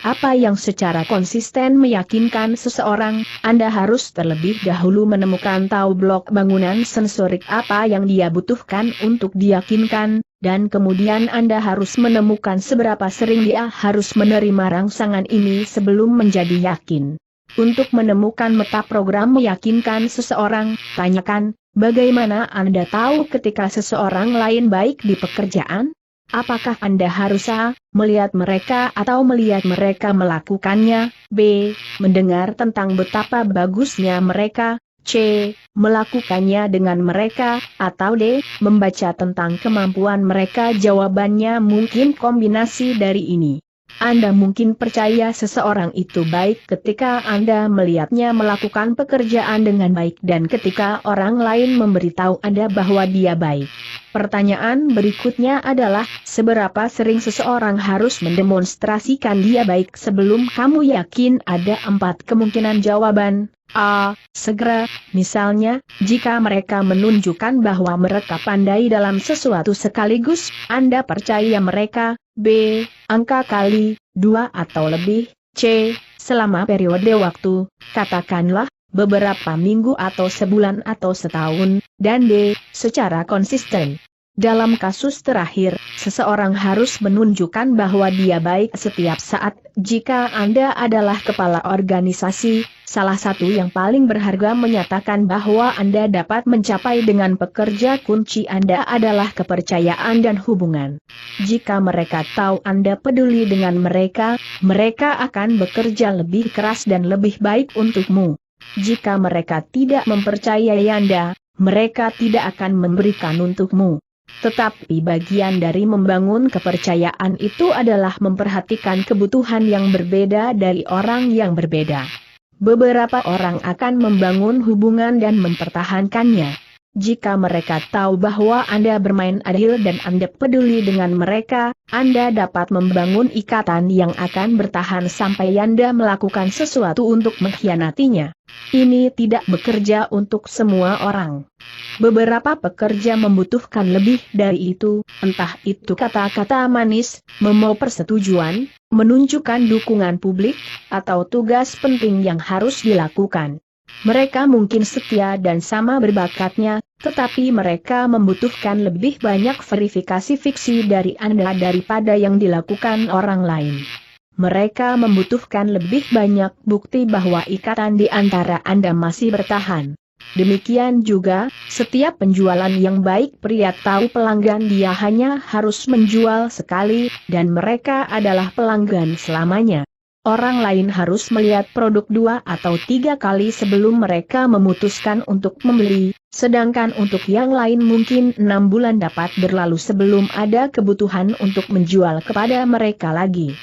apa yang secara konsisten meyakinkan seseorang, Anda harus terlebih dahulu menemukan tahu blok bangunan sensorik apa yang dia butuhkan untuk diyakinkan, dan kemudian Anda harus menemukan seberapa sering dia harus menerima rangsangan ini sebelum menjadi yakin. Untuk menemukan meta program meyakinkan seseorang, tanyakan, bagaimana Anda tahu ketika seseorang lain baik di pekerjaan? Apakah Anda harus A. melihat mereka atau melihat mereka melakukannya, B. mendengar tentang betapa bagusnya mereka, C. melakukannya dengan mereka, atau D. membaca tentang kemampuan mereka? Jawabannya mungkin kombinasi dari ini. Anda mungkin percaya seseorang itu baik ketika Anda melihatnya melakukan pekerjaan dengan baik dan ketika orang lain memberitahu Anda bahwa dia baik. Pertanyaan berikutnya adalah, seberapa sering seseorang harus mendemonstrasikan dia baik sebelum kamu yakin? Ada 4 kemungkinan jawaban. A. Segera, misalnya, jika mereka menunjukkan bahwa mereka pandai dalam sesuatu sekaligus, Anda percaya mereka. B. Angka kali 2 atau lebih. C. Selama periode waktu, katakanlah, beberapa minggu atau sebulan atau setahun. Dan D. Secara konsisten. Dalam kasus terakhir, seseorang harus menunjukkan bahwa dia baik setiap saat. Jika Anda adalah kepala organisasi, salah satu yang paling berharga menyatakan bahwa Anda dapat mencapai dengan pekerja kunci Anda adalah kepercayaan dan hubungan. Jika mereka tahu Anda peduli dengan mereka, mereka akan bekerja lebih keras dan lebih baik untukmu. Jika mereka tidak mempercayai Anda, mereka tidak akan memberikan untukmu. Tetapi bagian dari membangun kepercayaan itu adalah memperhatikan kebutuhan yang berbeda dari orang yang berbeda. Beberapa orang akan membangun hubungan dan mempertahankannya. Jika mereka tahu bahwa Anda bermain adil dan Anda peduli dengan mereka, Anda dapat membangun ikatan yang akan bertahan sampai Anda melakukan sesuatu untuk mengkhianatinya. Ini tidak bekerja untuk semua orang. Beberapa pekerja membutuhkan lebih dari itu, entah itu kata-kata manis, memo persetujuan, menunjukkan dukungan publik, atau tugas penting yang harus dilakukan. Mereka mungkin setia dan sama berbakatnya, tetapi mereka membutuhkan lebih banyak verifikasi fiksi dari Anda daripada yang dilakukan orang lain. Mereka membutuhkan lebih banyak bukti bahwa ikatan di antara Anda masih bertahan. Demikian juga, setiap penjualan yang baik pria tahu pelanggan dia hanya harus menjual sekali, dan mereka adalah pelanggan selamanya. Orang lain harus melihat produk 2 atau 3 kali sebelum mereka memutuskan untuk membeli, sedangkan untuk yang lain mungkin 6 bulan dapat berlalu sebelum ada kebutuhan untuk menjual kepada mereka lagi.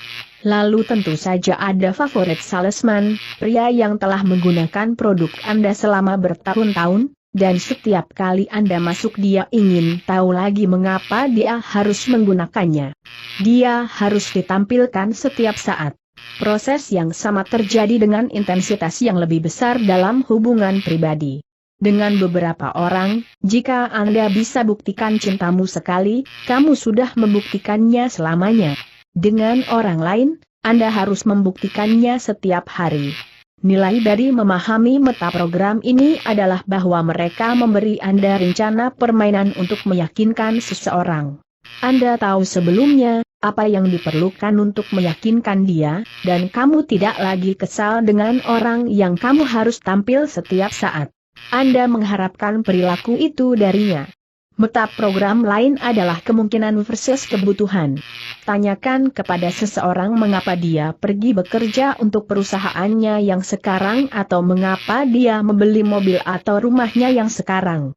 Lalu tentu saja ada favorit salesman, pria yang telah menggunakan produk Anda selama bertahun-tahun, dan setiap kali Anda masuk dia ingin tahu lagi mengapa dia harus menggunakannya. Dia harus ditampilkan setiap saat. Proses yang sama terjadi dengan intensitas yang lebih besar dalam hubungan pribadi. Dengan beberapa orang, jika Anda bisa buktikan cintamu sekali, kamu sudah membuktikannya selamanya. Dengan orang lain, Anda harus membuktikannya setiap hari. Nilai dari memahami meta program ini adalah bahwa mereka memberi Anda rencana permainan untuk meyakinkan seseorang. Anda tahu sebelumnya apa yang diperlukan untuk meyakinkan dia, dan kamu tidak lagi kesal dengan orang yang kamu harus tampil setiap saat. Anda mengharapkan perilaku itu darinya. Meta program lain adalah kemungkinan versus kebutuhan. Tanyakan kepada seseorang mengapa dia pergi bekerja untuk perusahaannya yang sekarang atau mengapa dia membeli mobil atau rumahnya yang sekarang.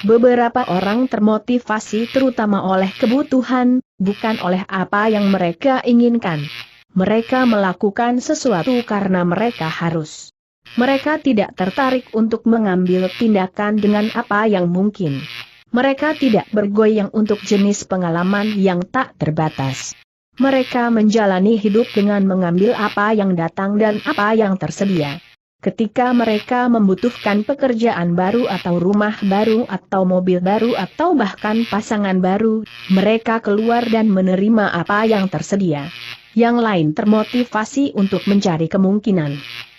Beberapa orang termotivasi terutama oleh kebutuhan, bukan oleh apa yang mereka inginkan. Mereka melakukan sesuatu karena mereka harus. Mereka tidak tertarik untuk mengambil tindakan dengan apa yang mungkin. Mereka tidak bergoyang untuk jenis pengalaman yang tak terbatas. Mereka menjalani hidup dengan mengambil apa yang datang dan apa yang tersedia. Ketika mereka membutuhkan pekerjaan baru atau rumah baru atau mobil baru atau bahkan pasangan baru, mereka keluar dan menerima apa yang tersedia. Yang lain termotivasi untuk mencari kemungkinan.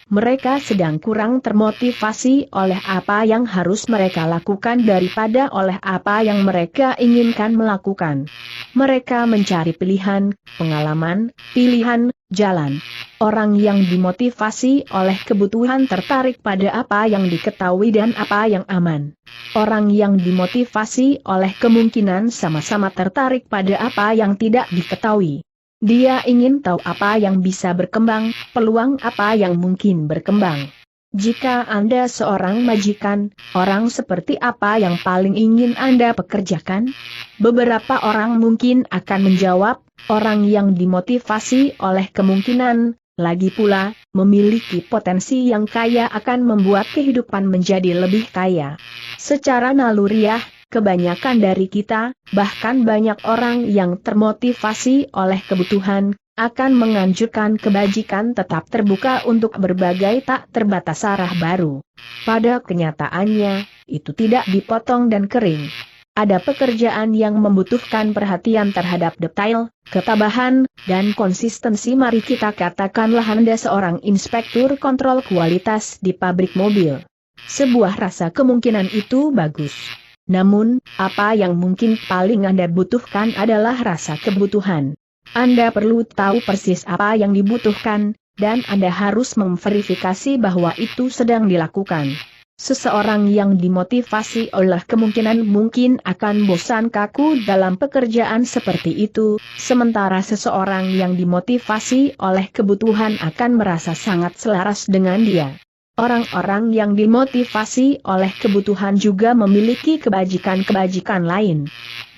Mereka sedang kurang termotivasi oleh apa yang harus mereka lakukan daripada oleh apa yang mereka inginkan melakukan. Mereka mencari pilihan, pengalaman, pilihan, jalan. Orang yang dimotivasi oleh kebutuhan tertarik pada apa yang diketahui dan apa yang aman. Orang yang dimotivasi oleh kemungkinan sama-sama tertarik pada apa yang tidak diketahui. Dia ingin tahu apa yang bisa berkembang, peluang apa yang mungkin berkembang. Jika Anda seorang majikan, orang seperti apa yang paling ingin Anda pekerjakan? Beberapa orang mungkin akan menjawab, orang yang dimotivasi oleh kemungkinan, lagi pula, memiliki potensi yang kaya akan membuat kehidupan menjadi lebih kaya. Secara naluriah, kebanyakan dari kita, bahkan banyak orang yang termotivasi oleh kebutuhan, akan menganjurkan kebajikan tetap terbuka untuk berbagai tak terbatas arah baru. Pada kenyataannya, itu tidak dipotong dan kering. Ada pekerjaan yang membutuhkan perhatian terhadap detail, ketabahan, dan konsistensi. Mari kita katakanlah Anda seorang inspektur kontrol kualitas di pabrik mobil. Sebuah rasa kemungkinan itu bagus. Namun, apa yang mungkin paling Anda butuhkan adalah rasa kebutuhan. Anda perlu tahu persis apa yang dibutuhkan, dan Anda harus memverifikasi bahwa itu sedang dilakukan. Seseorang yang dimotivasi oleh kemungkinan mungkin akan bosan kaku dalam pekerjaan seperti itu, sementara seseorang yang dimotivasi oleh kebutuhan akan merasa sangat selaras dengan dia. Orang-orang yang dimotivasi oleh kebutuhan juga memiliki kebajikan-kebajikan lain.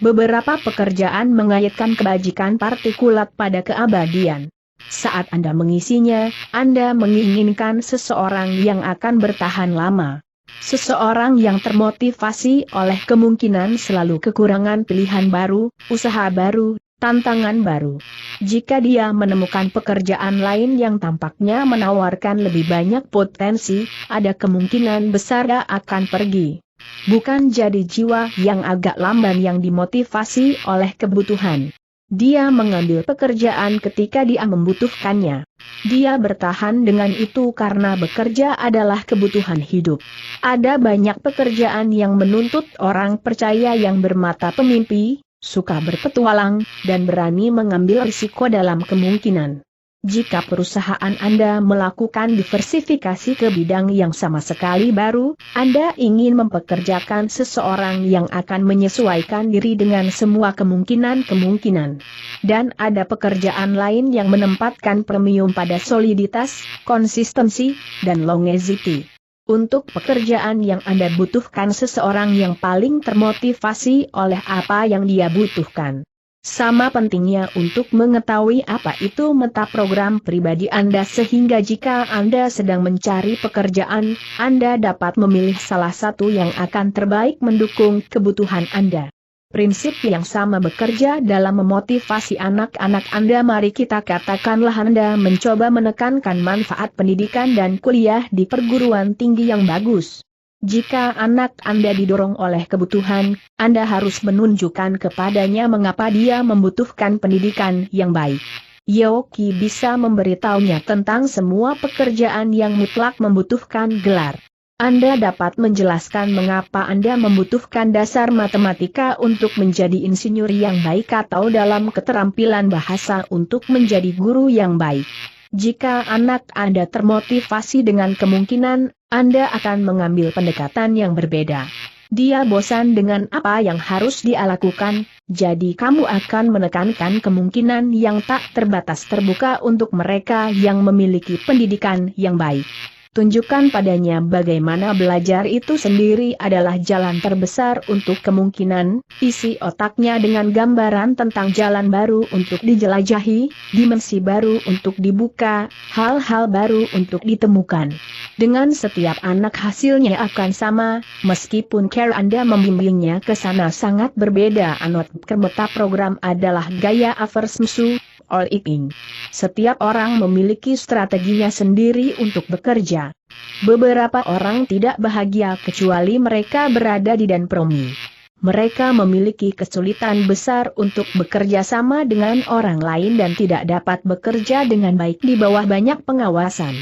Beberapa pekerjaan mengaitkan kebajikan partikulat pada keabadian. Saat Anda mengisinya, Anda menginginkan seseorang yang akan bertahan lama. Seseorang yang termotivasi oleh kemungkinan selalu kekurangan pilihan baru, usaha baru, tantangan baru. Jika dia menemukan pekerjaan lain yang tampaknya menawarkan lebih banyak potensi, ada kemungkinan besar dia akan pergi. Bukan jadi jiwa yang agak lamban yang dimotivasi oleh kebutuhan. Dia mengambil pekerjaan ketika dia membutuhkannya. Dia bertahan dengan itu karena bekerja adalah kebutuhan hidup. Ada banyak pekerjaan yang menuntut orang percaya yang bermata pemimpi, suka berpetualang, dan berani mengambil risiko dalam kemungkinan. Jika perusahaan Anda melakukan diversifikasi ke bidang yang sama sekali baru, Anda ingin mempekerjakan seseorang yang akan menyesuaikan diri dengan semua kemungkinan-kemungkinan. Dan ada pekerjaan lain yang menempatkan premium pada soliditas, konsistensi, dan longevity. Untuk pekerjaan yang Anda butuhkan seseorang yang paling termotivasi oleh apa yang dia butuhkan. Sama pentingnya untuk mengetahui apa itu meta program pribadi Anda sehingga jika Anda sedang mencari pekerjaan, Anda dapat memilih salah satu yang akan terbaik mendukung kebutuhan Anda. Prinsip yang sama bekerja dalam memotivasi anak-anak Anda. Mari kita katakanlah Anda mencoba menekankan manfaat pendidikan dan kuliah di perguruan tinggi yang bagus. Jika anak Anda didorong oleh kebutuhan, Anda harus menunjukkan kepadanya mengapa dia membutuhkan pendidikan yang baik. Yoki bisa memberitahunya tentang semua pekerjaan yang mutlak membutuhkan gelar. Anda dapat menjelaskan mengapa Anda membutuhkan dasar matematika untuk menjadi insinyur yang baik atau dalam keterampilan bahasa untuk menjadi guru yang baik. Jika anak Anda termotivasi dengan kemungkinan, Anda akan mengambil pendekatan yang berbeda. Dia bosan dengan apa yang harus dia lakukan, jadi kamu akan menekankan kemungkinan yang tak terbatas terbuka untuk mereka yang memiliki pendidikan yang baik. Tunjukkan padanya bagaimana belajar itu sendiri adalah jalan terbesar untuk kemungkinan, isi otaknya dengan gambaran tentang jalan baru untuk dijelajahi, dimensi baru untuk dibuka, hal-hal baru untuk ditemukan. Dengan setiap anak hasilnya akan sama, meskipun cara Anda membimbingnya ke sana sangat berbeda. Anot meta program adalah gaya Aversmsu, all eating. Setiap orang memiliki strateginya sendiri untuk bekerja. Beberapa orang tidak bahagia kecuali mereka berada di kompromi. Mereka memiliki kesulitan besar untuk bekerja sama dengan orang lain dan tidak dapat bekerja dengan baik di bawah banyak pengawasan.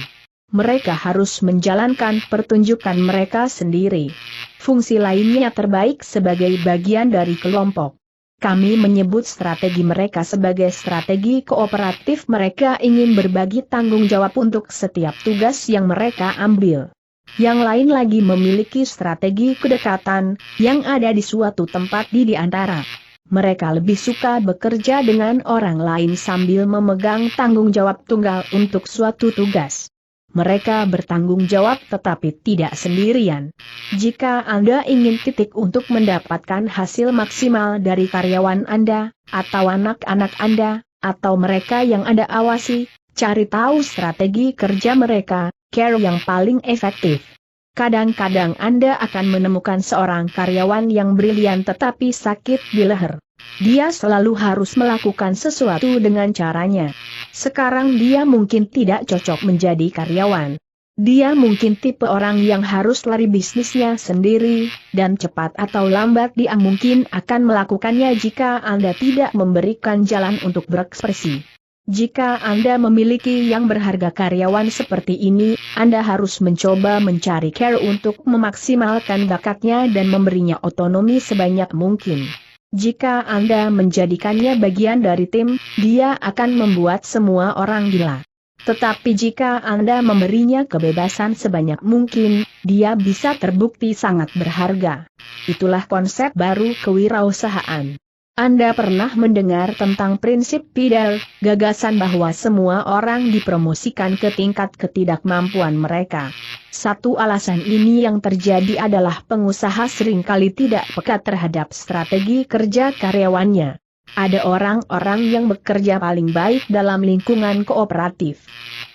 Mereka harus menjalankan pertunjukan mereka sendiri. Fungsi lainnya terbaik sebagai bagian dari kelompok. Kami menyebut strategi mereka sebagai strategi kooperatif. Mereka ingin berbagi tanggung jawab untuk setiap tugas yang mereka ambil. Yang lain lagi memiliki strategi kedekatan, yang ada di suatu tempat di antara. Mereka lebih suka bekerja dengan orang lain sambil memegang tanggung jawab tunggal untuk suatu tugas. Mereka bertanggung jawab tetapi tidak sendirian. Jika Anda ingin titik untuk mendapatkan hasil maksimal dari karyawan Anda, atau anak-anak Anda, atau mereka yang Anda awasi, cari tahu strategi kerja mereka, cara yang paling efektif. Kadang-kadang Anda akan menemukan seorang karyawan yang brilian tetapi sakit di leher. Dia selalu harus melakukan sesuatu dengan caranya. Sekarang dia mungkin tidak cocok menjadi karyawan. Dia mungkin tipe orang yang harus lari bisnisnya sendiri, dan cepat atau lambat dia mungkin akan melakukannya jika Anda tidak memberikan jalan untuk berekspresi. Jika Anda memiliki yang berharga karyawan seperti ini, Anda harus mencoba mencari cara untuk memaksimalkan bakatnya dan memberinya otonomi sebanyak mungkin. Jika Anda menjadikannya bagian dari tim, dia akan membuat semua orang gila. Tetapi jika Anda memberinya kebebasan sebanyak mungkin, dia bisa terbukti sangat berharga. Itulah konsep baru kewirausahaan. Anda pernah mendengar tentang prinsip Fidel, gagasan bahwa semua orang dipromosikan ke tingkat ketidakmampuan mereka. Satu alasan ini yang terjadi adalah pengusaha seringkali tidak peka terhadap strategi kerja karyawannya. Ada orang-orang yang bekerja paling baik dalam lingkungan kooperatif.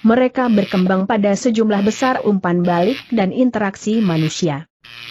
Mereka berkembang pada sejumlah besar umpan balik dan interaksi manusia.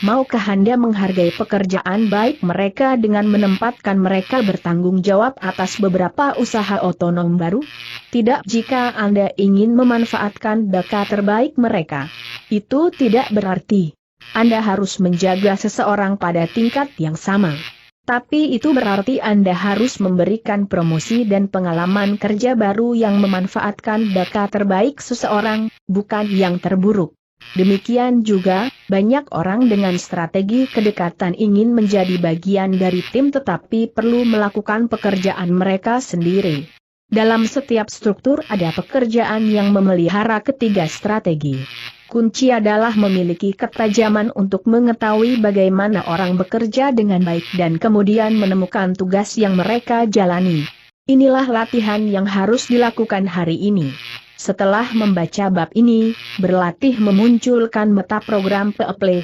Maukah Anda menghargai pekerjaan baik mereka dengan menempatkan mereka bertanggung jawab atas beberapa usaha otonom baru? Tidak, jika Anda ingin memanfaatkan bakat terbaik mereka. Itu tidak berarti Anda harus menjaga seseorang pada tingkat yang sama. Tapi itu berarti Anda harus memberikan promosi dan pengalaman kerja baru yang memanfaatkan bakat terbaik seseorang, bukan yang terburuk. Demikian juga, banyak orang dengan strategi kedekatan ingin menjadi bagian dari tim tetapi perlu melakukan pekerjaan mereka sendiri. Dalam setiap struktur ada pekerjaan yang memelihara ketiga strategi. Kunci adalah memiliki ketajaman untuk mengetahui bagaimana orang bekerja dengan baik dan kemudian menemukan tugas yang mereka jalani. Inilah latihan yang harus dilakukan hari ini. Setelah membaca bab ini, berlatih memunculkan meta program PEPLE.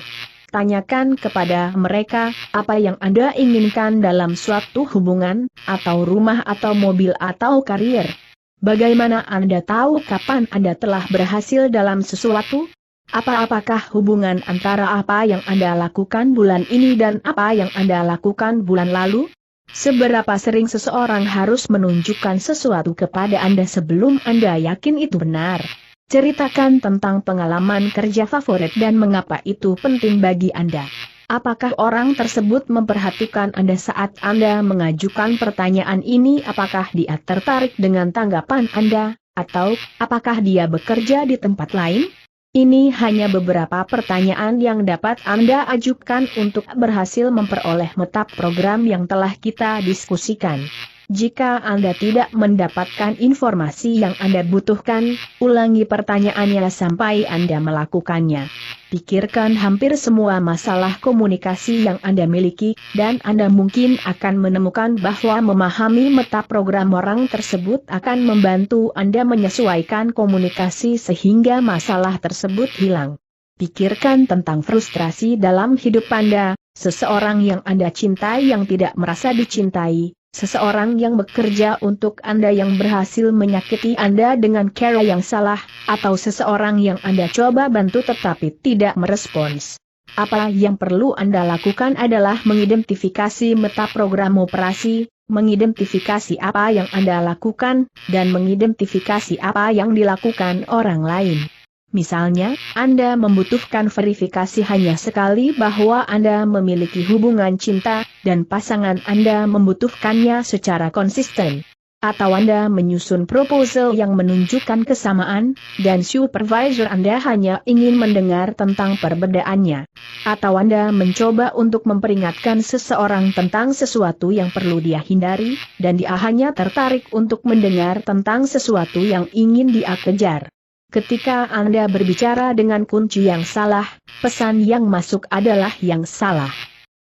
Tanyakan kepada mereka, apa yang Anda inginkan dalam suatu hubungan, atau rumah atau mobil atau karier. Bagaimana Anda tahu kapan Anda telah berhasil dalam sesuatu? Apakah hubungan antara apa yang Anda lakukan bulan ini dan apa yang Anda lakukan bulan lalu? Seberapa sering seseorang harus menunjukkan sesuatu kepada Anda sebelum Anda yakin itu benar? Ceritakan tentang pengalaman kerja favorit dan mengapa itu penting bagi Anda. Apakah orang tersebut memperhatikan Anda saat Anda mengajukan pertanyaan ini? Apakah dia tertarik dengan tanggapan Anda? Atau, apakah dia bekerja di tempat lain? Ini hanya beberapa pertanyaan yang dapat Anda ajukan untuk berhasil memperoleh meta program yang telah kita diskusikan. Jika Anda tidak mendapatkan informasi yang Anda butuhkan, ulangi pertanyaannya sampai Anda melakukannya. Pikirkan hampir semua masalah komunikasi yang Anda miliki, dan Anda mungkin akan menemukan bahwa memahami meta program orang tersebut akan membantu Anda menyesuaikan komunikasi sehingga masalah tersebut hilang. Pikirkan tentang frustrasi dalam hidup Anda, seseorang yang Anda cintai yang tidak merasa dicintai. Seseorang yang bekerja untuk Anda yang berhasil menyakiti Anda dengan cara yang salah, atau seseorang yang Anda coba bantu tetapi tidak merespons. Apa yang perlu Anda lakukan adalah mengidentifikasi meta program operasi, mengidentifikasi apa yang Anda lakukan, dan mengidentifikasi apa yang dilakukan orang lain. Misalnya, Anda membutuhkan verifikasi hanya sekali bahwa Anda memiliki hubungan cinta, dan pasangan Anda membutuhkannya secara konsisten. Atau Anda menyusun proposal yang menunjukkan kesamaan, dan supervisor Anda hanya ingin mendengar tentang perbedaannya. Atau Anda mencoba untuk memperingatkan seseorang tentang sesuatu yang perlu dia hindari, dan dia hanya tertarik untuk mendengar tentang sesuatu yang ingin dia kejar. Ketika Anda berbicara dengan kunci yang salah, pesan yang masuk adalah yang salah.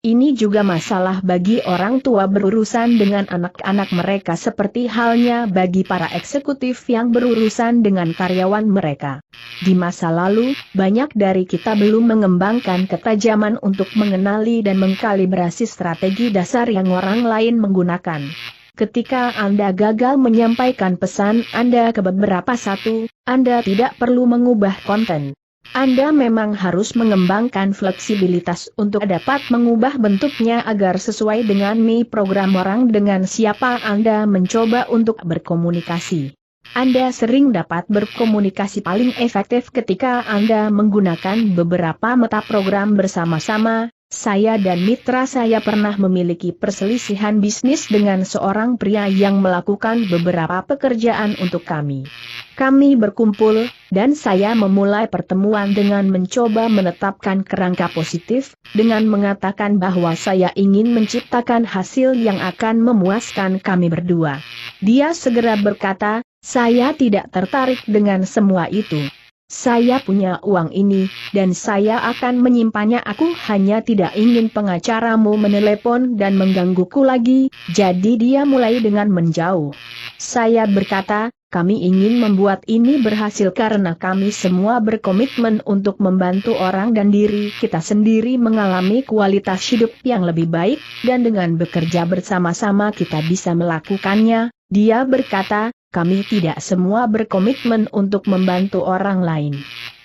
Ini juga masalah bagi orang tua berurusan dengan anak-anak mereka seperti halnya bagi para eksekutif yang berurusan dengan karyawan mereka. Di masa lalu, banyak dari kita belum mengembangkan ketajaman untuk mengenali dan mengkalibrasi strategi dasar yang orang lain menggunakan. Ketika Anda gagal menyampaikan pesan Anda ke beberapa satu, Anda tidak perlu mengubah konten. Anda memang harus mengembangkan fleksibilitas untuk dapat mengubah bentuknya agar sesuai dengan program orang dengan siapa Anda mencoba untuk berkomunikasi. Anda sering dapat berkomunikasi paling efektif ketika Anda menggunakan beberapa meta program bersama-sama. Saya dan mitra saya pernah memiliki perselisihan bisnis dengan seorang pria yang melakukan beberapa pekerjaan untuk kami. Kami berkumpul, dan saya memulai pertemuan dengan mencoba menetapkan kerangka positif, dengan mengatakan bahwa saya ingin menciptakan hasil yang akan memuaskan kami berdua. Dia segera berkata, "Saya tidak tertarik dengan semua itu. Saya punya uang ini, dan saya akan menyimpannya. Aku hanya tidak ingin pengacaramu menelepon dan menggangguku lagi." Jadi dia mulai dengan menjauh. Saya berkata, kami ingin membuat ini berhasil karena kami semua berkomitmen untuk membantu orang dan diri kita sendiri mengalami kualitas hidup yang lebih baik, dan dengan bekerja bersama-sama kita bisa melakukannya. Dia berkata, kami tidak semua berkomitmen untuk membantu orang lain.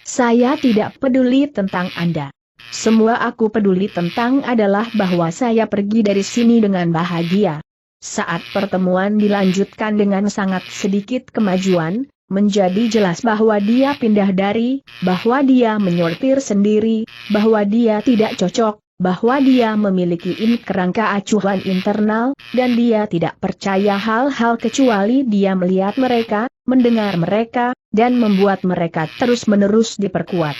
Saya tidak peduli tentang Anda. Semua aku peduli tentang adalah bahwa saya pergi dari sini dengan bahagia. Saat pertemuan dilanjutkan dengan sangat sedikit kemajuan, menjadi jelas bahwa dia pindah dari, bahwa dia menyortir sendiri, bahwa dia tidak cocok, bahwa dia memiliki kerangka acuan internal, dan dia tidak percaya hal-hal kecuali dia melihat mereka, mendengar mereka, dan membuat mereka terus-menerus diperkuat.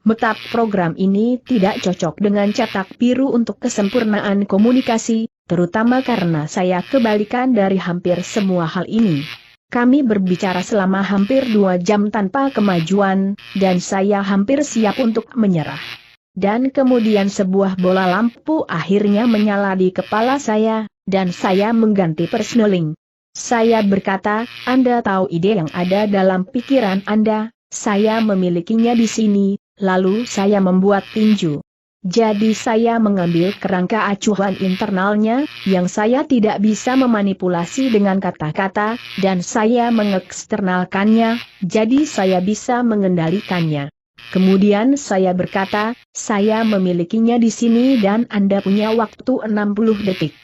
Metap program ini tidak cocok dengan cetak biru untuk kesempurnaan komunikasi, terutama karena saya kebalikan dari hampir semua hal ini. Kami berbicara selama hampir 2 jam tanpa kemajuan, dan saya hampir siap untuk menyerah. Dan kemudian sebuah bola lampu akhirnya menyala di kepala saya, dan saya mengganti persneling. Saya berkata, Anda tahu ide yang ada dalam pikiran Anda, saya memilikinya di sini. Lalu saya membuat tinju. Jadi saya mengambil kerangka acuan internalnya, yang saya tidak bisa memanipulasi dengan kata-kata, dan saya mengeksternalkannya, jadi saya bisa mengendalikannya. Kemudian saya berkata, saya memilikinya di sini dan Anda punya waktu 60 detik.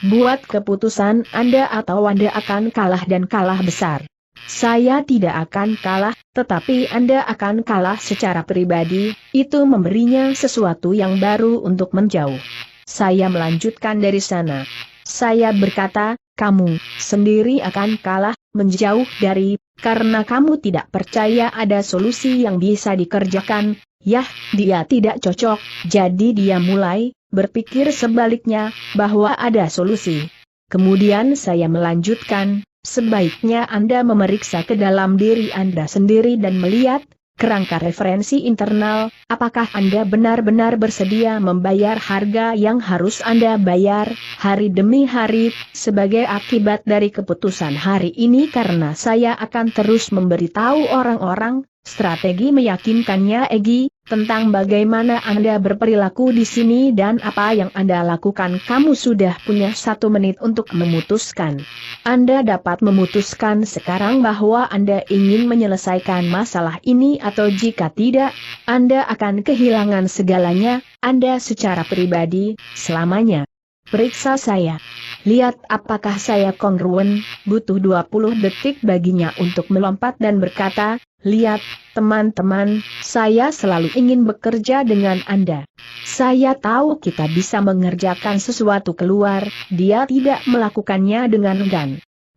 Buat keputusan Anda atau Anda akan kalah dan kalah besar. Saya tidak akan kalah, tetapi Anda akan kalah secara pribadi, itu memberinya sesuatu yang baru untuk menjauh. Saya melanjutkan dari sana. Saya berkata, kamu sendiri akan kalah, menjauh dari, karena kamu tidak percaya ada solusi yang bisa dikerjakan. Yah, dia tidak cocok, jadi dia mulai berpikir sebaliknya, bahwa ada solusi. Kemudian saya melanjutkan, sebaiknya Anda memeriksa ke dalam diri Anda sendiri dan melihat kerangka referensi internal, apakah Anda benar-benar bersedia membayar harga yang harus Anda bayar, hari demi hari, sebagai akibat dari keputusan hari ini karena saya akan terus memberitahu orang-orang, strategi meyakinkannya Egi, tentang bagaimana Anda berperilaku di sini dan apa yang Anda lakukan. Kamu sudah punya 1 menit untuk memutuskan. Anda dapat memutuskan sekarang bahwa Anda ingin menyelesaikan masalah ini atau jika tidak, Anda akan kehilangan segalanya, Anda secara pribadi, selamanya. Periksa saya. Lihat apakah saya kongruen, butuh 20 detik baginya untuk melompat dan berkata, lihat, teman-teman, saya selalu ingin bekerja dengan Anda. Saya tahu kita bisa mengerjakan sesuatu keluar, dia tidak melakukannya dengan enggan.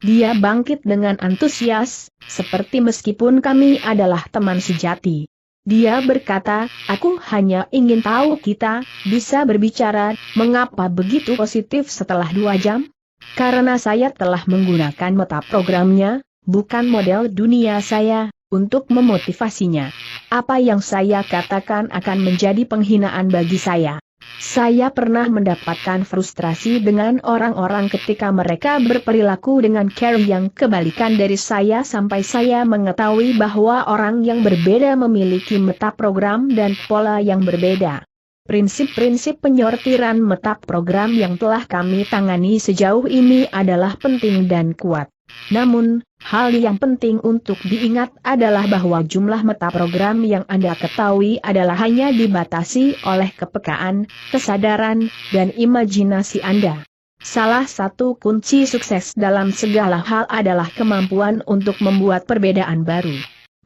Dia bangkit dengan antusias, seperti meskipun kami adalah teman sejati. Dia berkata, aku hanya ingin tahu kita bisa berbicara, mengapa begitu positif setelah 2 jam? Karena saya telah menggunakan meta programnya, bukan model dunia saya, untuk memotivasinya. Apa yang saya katakan akan menjadi penghinaan bagi saya. Saya pernah mendapatkan frustrasi dengan orang-orang ketika mereka berperilaku dengan cara yang kebalikan dari saya sampai saya mengetahui bahwa orang yang berbeda memiliki meta program dan pola yang berbeda. Prinsip-prinsip penyortiran meta program yang telah kami tangani sejauh ini adalah penting dan kuat. Namun, hal yang penting untuk diingat adalah bahwa jumlah meta program yang Anda ketahui adalah hanya dibatasi oleh kepekaan, kesadaran, dan imajinasi Anda. Salah satu kunci sukses dalam segala hal adalah kemampuan untuk membuat perbedaan baru.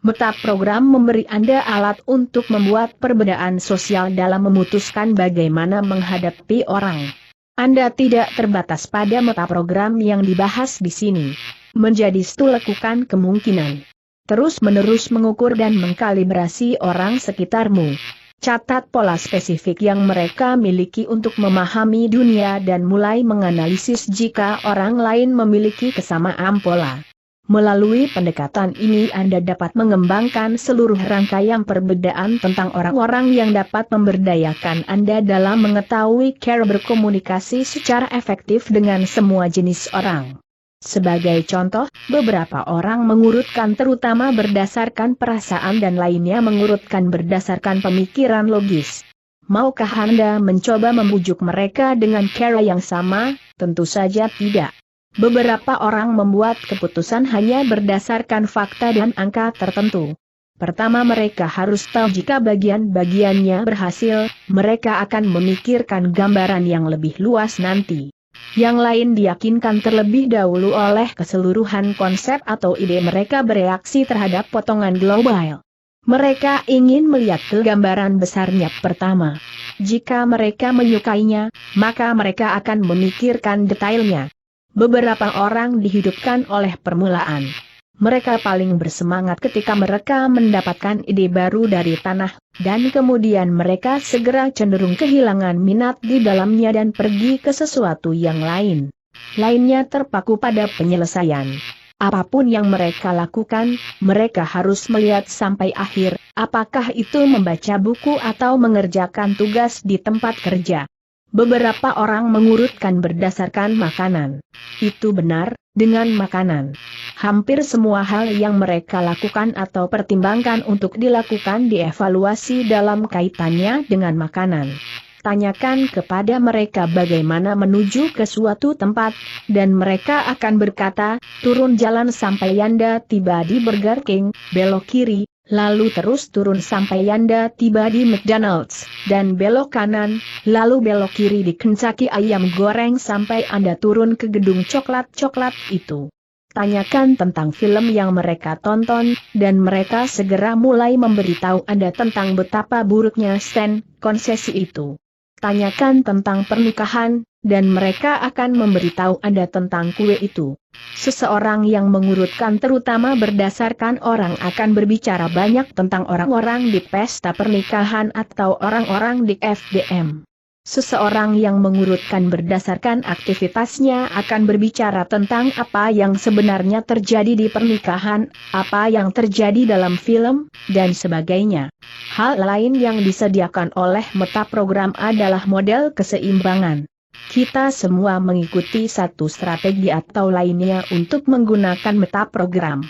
Meta program memberi Anda alat untuk membuat perbedaan sosial dalam memutuskan bagaimana menghadapi orang. Anda tidak terbatas pada meta program yang dibahas di sini. Menjadi studi lakukan kemungkinan. Terus-menerus mengukur dan mengkalibrasi orang sekitarmu. Catat pola spesifik yang mereka miliki untuk memahami dunia dan mulai menganalisis jika orang lain memiliki kesamaan pola. Melalui pendekatan ini Anda dapat mengembangkan seluruh rangkaian perbedaan tentang orang-orang yang dapat memberdayakan Anda dalam mengetahui cara berkomunikasi secara efektif dengan semua jenis orang. Sebagai contoh, beberapa orang mengurutkan terutama berdasarkan perasaan dan lainnya mengurutkan berdasarkan pemikiran logis. Maukah Anda mencoba membujuk mereka dengan cara yang sama? Tentu saja tidak. Beberapa orang membuat keputusan hanya berdasarkan fakta dan angka tertentu. Pertama, mereka harus tahu jika bagian-bagiannya berhasil, mereka akan memikirkan gambaran yang lebih luas nanti. Yang lain diyakinkan terlebih dahulu oleh keseluruhan konsep atau ide mereka bereaksi terhadap potongan global. Mereka ingin melihat gambaran besarnya pertama. Jika mereka menyukainya, maka mereka akan memikirkan detailnya. Beberapa orang dihidupkan oleh permulaan. Mereka paling bersemangat ketika mereka mendapatkan ide baru dari tanah, dan kemudian mereka segera cenderung kehilangan minat di dalamnya dan pergi ke sesuatu yang lain. Lainnya terpaku pada penyelesaian. Apapun yang mereka lakukan, mereka harus melihat sampai akhir, apakah itu membaca buku atau mengerjakan tugas di tempat kerja. Beberapa orang mengurutkan berdasarkan makanan. Itu benar, dengan makanan. Hampir semua hal yang mereka lakukan atau pertimbangkan untuk dilakukan dievaluasi dalam kaitannya dengan makanan. Tanyakan kepada mereka bagaimana menuju ke suatu tempat, dan mereka akan berkata, turun jalan sampai Anda tiba di Burger King, belok kiri, lalu terus turun sampai Anda tiba di McDonald's, dan belok kanan, lalu belok kiri di Kentucky Ayam Goreng sampai Anda turun ke gedung coklat-coklat itu. Tanyakan tentang film yang mereka tonton, dan mereka segera mulai memberitahu Anda tentang betapa buruknya stand konsesi itu. Tanyakan tentang pernikahan, dan mereka akan memberitahu Anda tentang kue itu. Seseorang yang mengurutkan terutama berdasarkan orang akan berbicara banyak tentang orang-orang di pesta pernikahan atau orang-orang di FDM. Seseorang yang mengurutkan berdasarkan aktivitasnya akan berbicara tentang apa yang sebenarnya terjadi di pernikahan, apa yang terjadi dalam film, dan sebagainya. Hal lain yang disediakan oleh metaprogram adalah model keseimbangan. Kita semua mengikuti satu strategi atau lainnya untuk menggunakan metaprogram.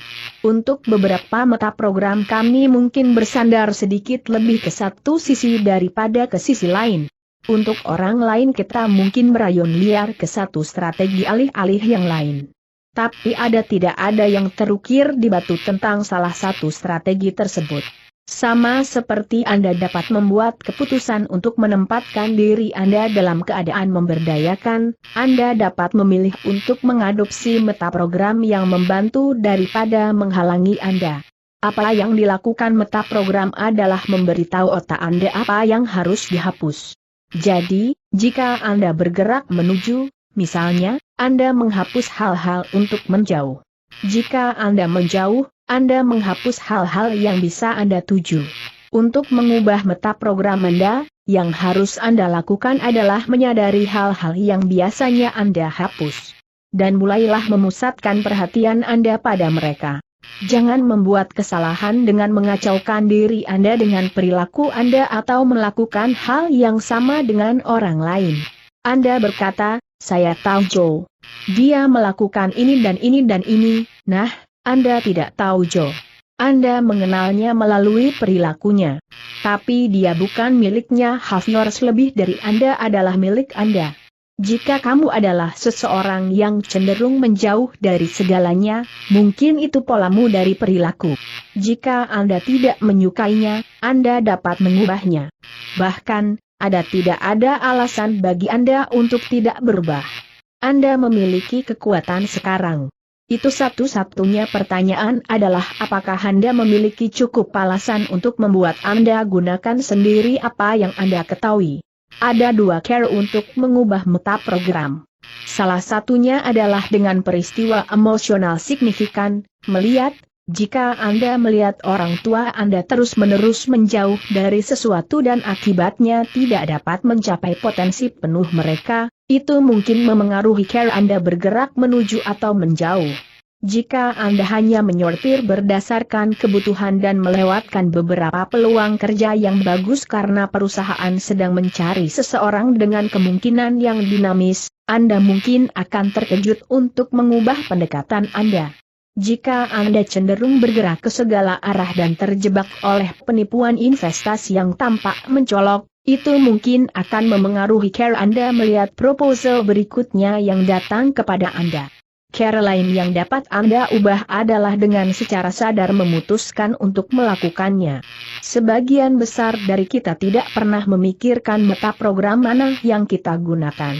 Untuk beberapa metaprogram kami mungkin bersandar sedikit lebih ke satu sisi daripada ke sisi lain. Untuk orang lain kita mungkin merayun liar ke satu strategi alih-alih yang lain. Tapi tidak ada yang terukir di batu tentang salah satu strategi tersebut. Sama seperti Anda dapat membuat keputusan untuk menempatkan diri Anda dalam keadaan memberdayakan, Anda dapat memilih untuk mengadopsi metaprogram yang membantu daripada menghalangi Anda. Apa yang dilakukan metaprogram adalah memberitahu otak Anda apa yang harus dihapus. Jadi, jika Anda bergerak menuju, misalnya, Anda menghapus hal-hal untuk menjauh. Jika Anda menjauh, Anda menghapus hal-hal yang bisa Anda tuju. Untuk mengubah metaprogram Anda, yang harus Anda lakukan adalah menyadari hal-hal yang biasanya Anda hapus. Dan mulailah memusatkan perhatian Anda pada mereka. Jangan membuat kesalahan dengan mengacaukan diri Anda dengan perilaku Anda atau melakukan hal yang sama dengan orang lain. Anda berkata, saya tahu Joe. Dia melakukan ini dan ini dan ini. Nah, Anda tidak tahu Joe. Anda mengenalnya melalui perilakunya. Tapi dia bukan miliknya. Half yours lebih dari Anda adalah milik Anda. Jika kamu adalah seseorang yang cenderung menjauh dari segalanya, mungkin itu polamu dari perilaku. Jika Anda tidak menyukainya, Anda dapat mengubahnya. Bahkan, tidak ada alasan bagi Anda untuk tidak berubah. Anda memiliki kekuatan sekarang. Itu satu-satunya pertanyaan adalah apakah Anda memiliki cukup alasan untuk membuat Anda gunakan sendiri apa yang Anda ketahui. Ada dua cara untuk mengubah metaprogram. Salah satunya adalah dengan peristiwa emosional signifikan, melihat, jika Anda melihat orang tua Anda terus-menerus menjauh dari sesuatu dan akibatnya tidak dapat mencapai potensi penuh mereka, itu mungkin memengaruhi cara Anda bergerak menuju atau menjauh. Jika Anda hanya menyortir berdasarkan kebutuhan dan melewatkan beberapa peluang kerja yang bagus karena perusahaan sedang mencari seseorang dengan kemungkinan yang dinamis, Anda mungkin akan terkejut untuk mengubah pendekatan Anda. Jika Anda cenderung bergerak ke segala arah dan terjebak oleh penipuan investasi yang tampak mencolok, itu mungkin akan memengaruhi cara Anda melihat proposal berikutnya yang datang kepada Anda. Cara lain yang dapat Anda ubah adalah dengan secara sadar memutuskan untuk melakukannya. Sebagian besar dari kita tidak pernah memikirkan meta program mana yang kita gunakan.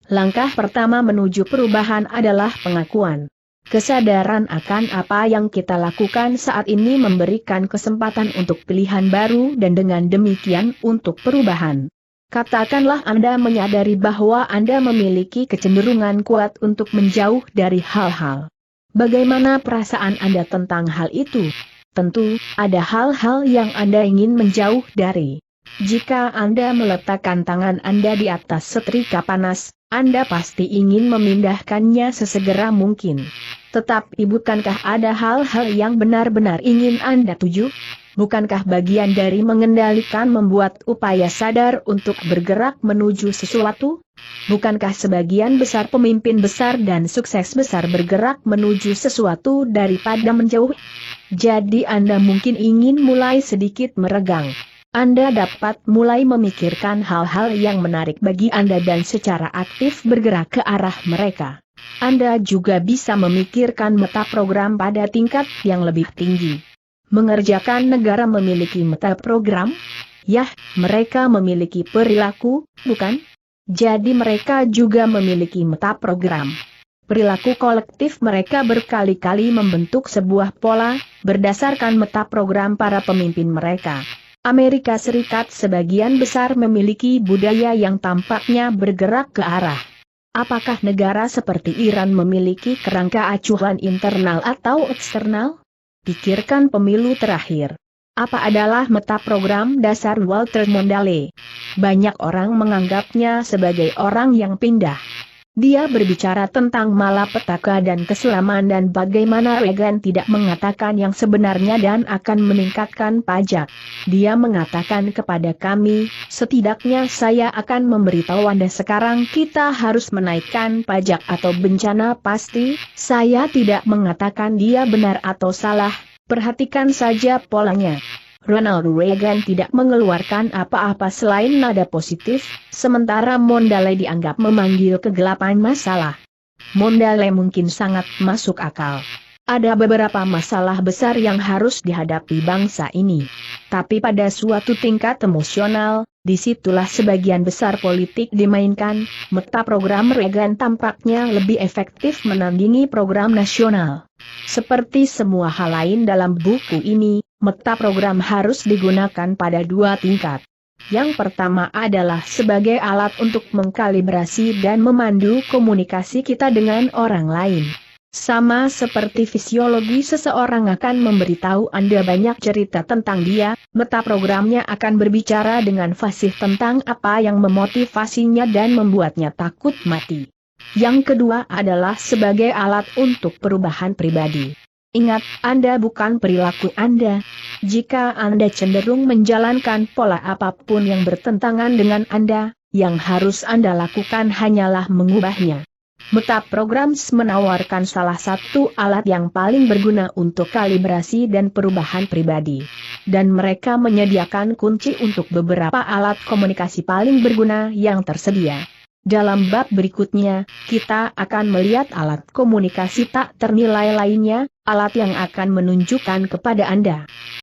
Langkah pertama menuju perubahan adalah pengakuan. Kesadaran akan apa yang kita lakukan saat ini memberikan kesempatan untuk pilihan baru dan dengan demikian untuk perubahan. Katakanlah Anda menyadari bahwa Anda memiliki kecenderungan kuat untuk menjauh dari hal-hal. Bagaimana perasaan Anda tentang hal itu? Tentu, ada hal-hal yang Anda ingin menjauh dari. Jika Anda meletakkan tangan Anda di atas setrika panas, Anda pasti ingin memindahkannya sesegera mungkin. Tetapi bukankah ada hal-hal yang benar-benar ingin Anda tuju? Bukankah bagian dari mengendalikan membuat upaya sadar untuk bergerak menuju sesuatu? Bukankah sebagian besar pemimpin besar dan sukses besar bergerak menuju sesuatu daripada menjauh? Jadi Anda mungkin ingin mulai sedikit meregang. Anda dapat mulai memikirkan hal-hal yang menarik bagi Anda dan secara aktif bergerak ke arah mereka. Anda juga bisa memikirkan meta program pada tingkat yang lebih tinggi. Mengerjakan negara memiliki meta program? Yah, mereka memiliki perilaku, bukan? Jadi mereka juga memiliki meta program. Perilaku kolektif mereka berkali-kali membentuk sebuah pola, berdasarkan meta program para pemimpin mereka. Amerika Serikat sebagian besar memiliki budaya yang tampaknya bergerak ke arah. Apakah negara seperti Iran memiliki kerangka acuan internal atau eksternal? Pikirkan pemilu terakhir. Apa adalah meta program dasar Walter Mondale? Banyak orang menganggapnya sebagai orang yang pindah. Dia berbicara tentang malapetaka dan kesuraman dan bagaimana Reagan tidak mengatakan yang sebenarnya dan akan meningkatkan pajak. Dia mengatakan kepada kami, setidaknya saya akan memberitahu Anda sekarang kita harus menaikkan pajak atau bencana pasti. Saya tidak mengatakan dia benar atau salah, perhatikan saja polanya. Ronald Reagan tidak mengeluarkan apa-apa selain nada positif, sementara Mondale dianggap memanggil kegelapan masalah. Mondale mungkin sangat masuk akal. Ada beberapa masalah besar yang harus dihadapi bangsa ini. Tapi pada suatu tingkat emosional, disitulah sebagian besar politik dimainkan. Meta program Reagan tampaknya lebih efektif menandingi program nasional. Seperti semua hal lain dalam buku ini, meta program harus digunakan pada dua tingkat. Yang pertama adalah sebagai alat untuk mengkalibrasi dan memandu komunikasi kita dengan orang lain. Sama seperti fisiologi seseorang akan memberitahu Anda banyak cerita tentang dia, meta programnya akan berbicara dengan fasih tentang apa yang memotivasinya dan membuatnya takut mati. Yang kedua adalah sebagai alat untuk perubahan pribadi. Ingat, Anda bukan perilaku Anda. Jika Anda cenderung menjalankan pola apapun yang bertentangan dengan Anda, yang harus Anda lakukan hanyalah mengubahnya. Meta Programs menawarkan salah satu alat yang paling berguna untuk kalibrasi dan perubahan pribadi. Dan mereka menyediakan kunci untuk beberapa alat komunikasi paling berguna yang tersedia. Dalam bab berikutnya, kita akan melihat alat komunikasi tak ternilai lainnya, alat yang akan menunjukkan kepada Anda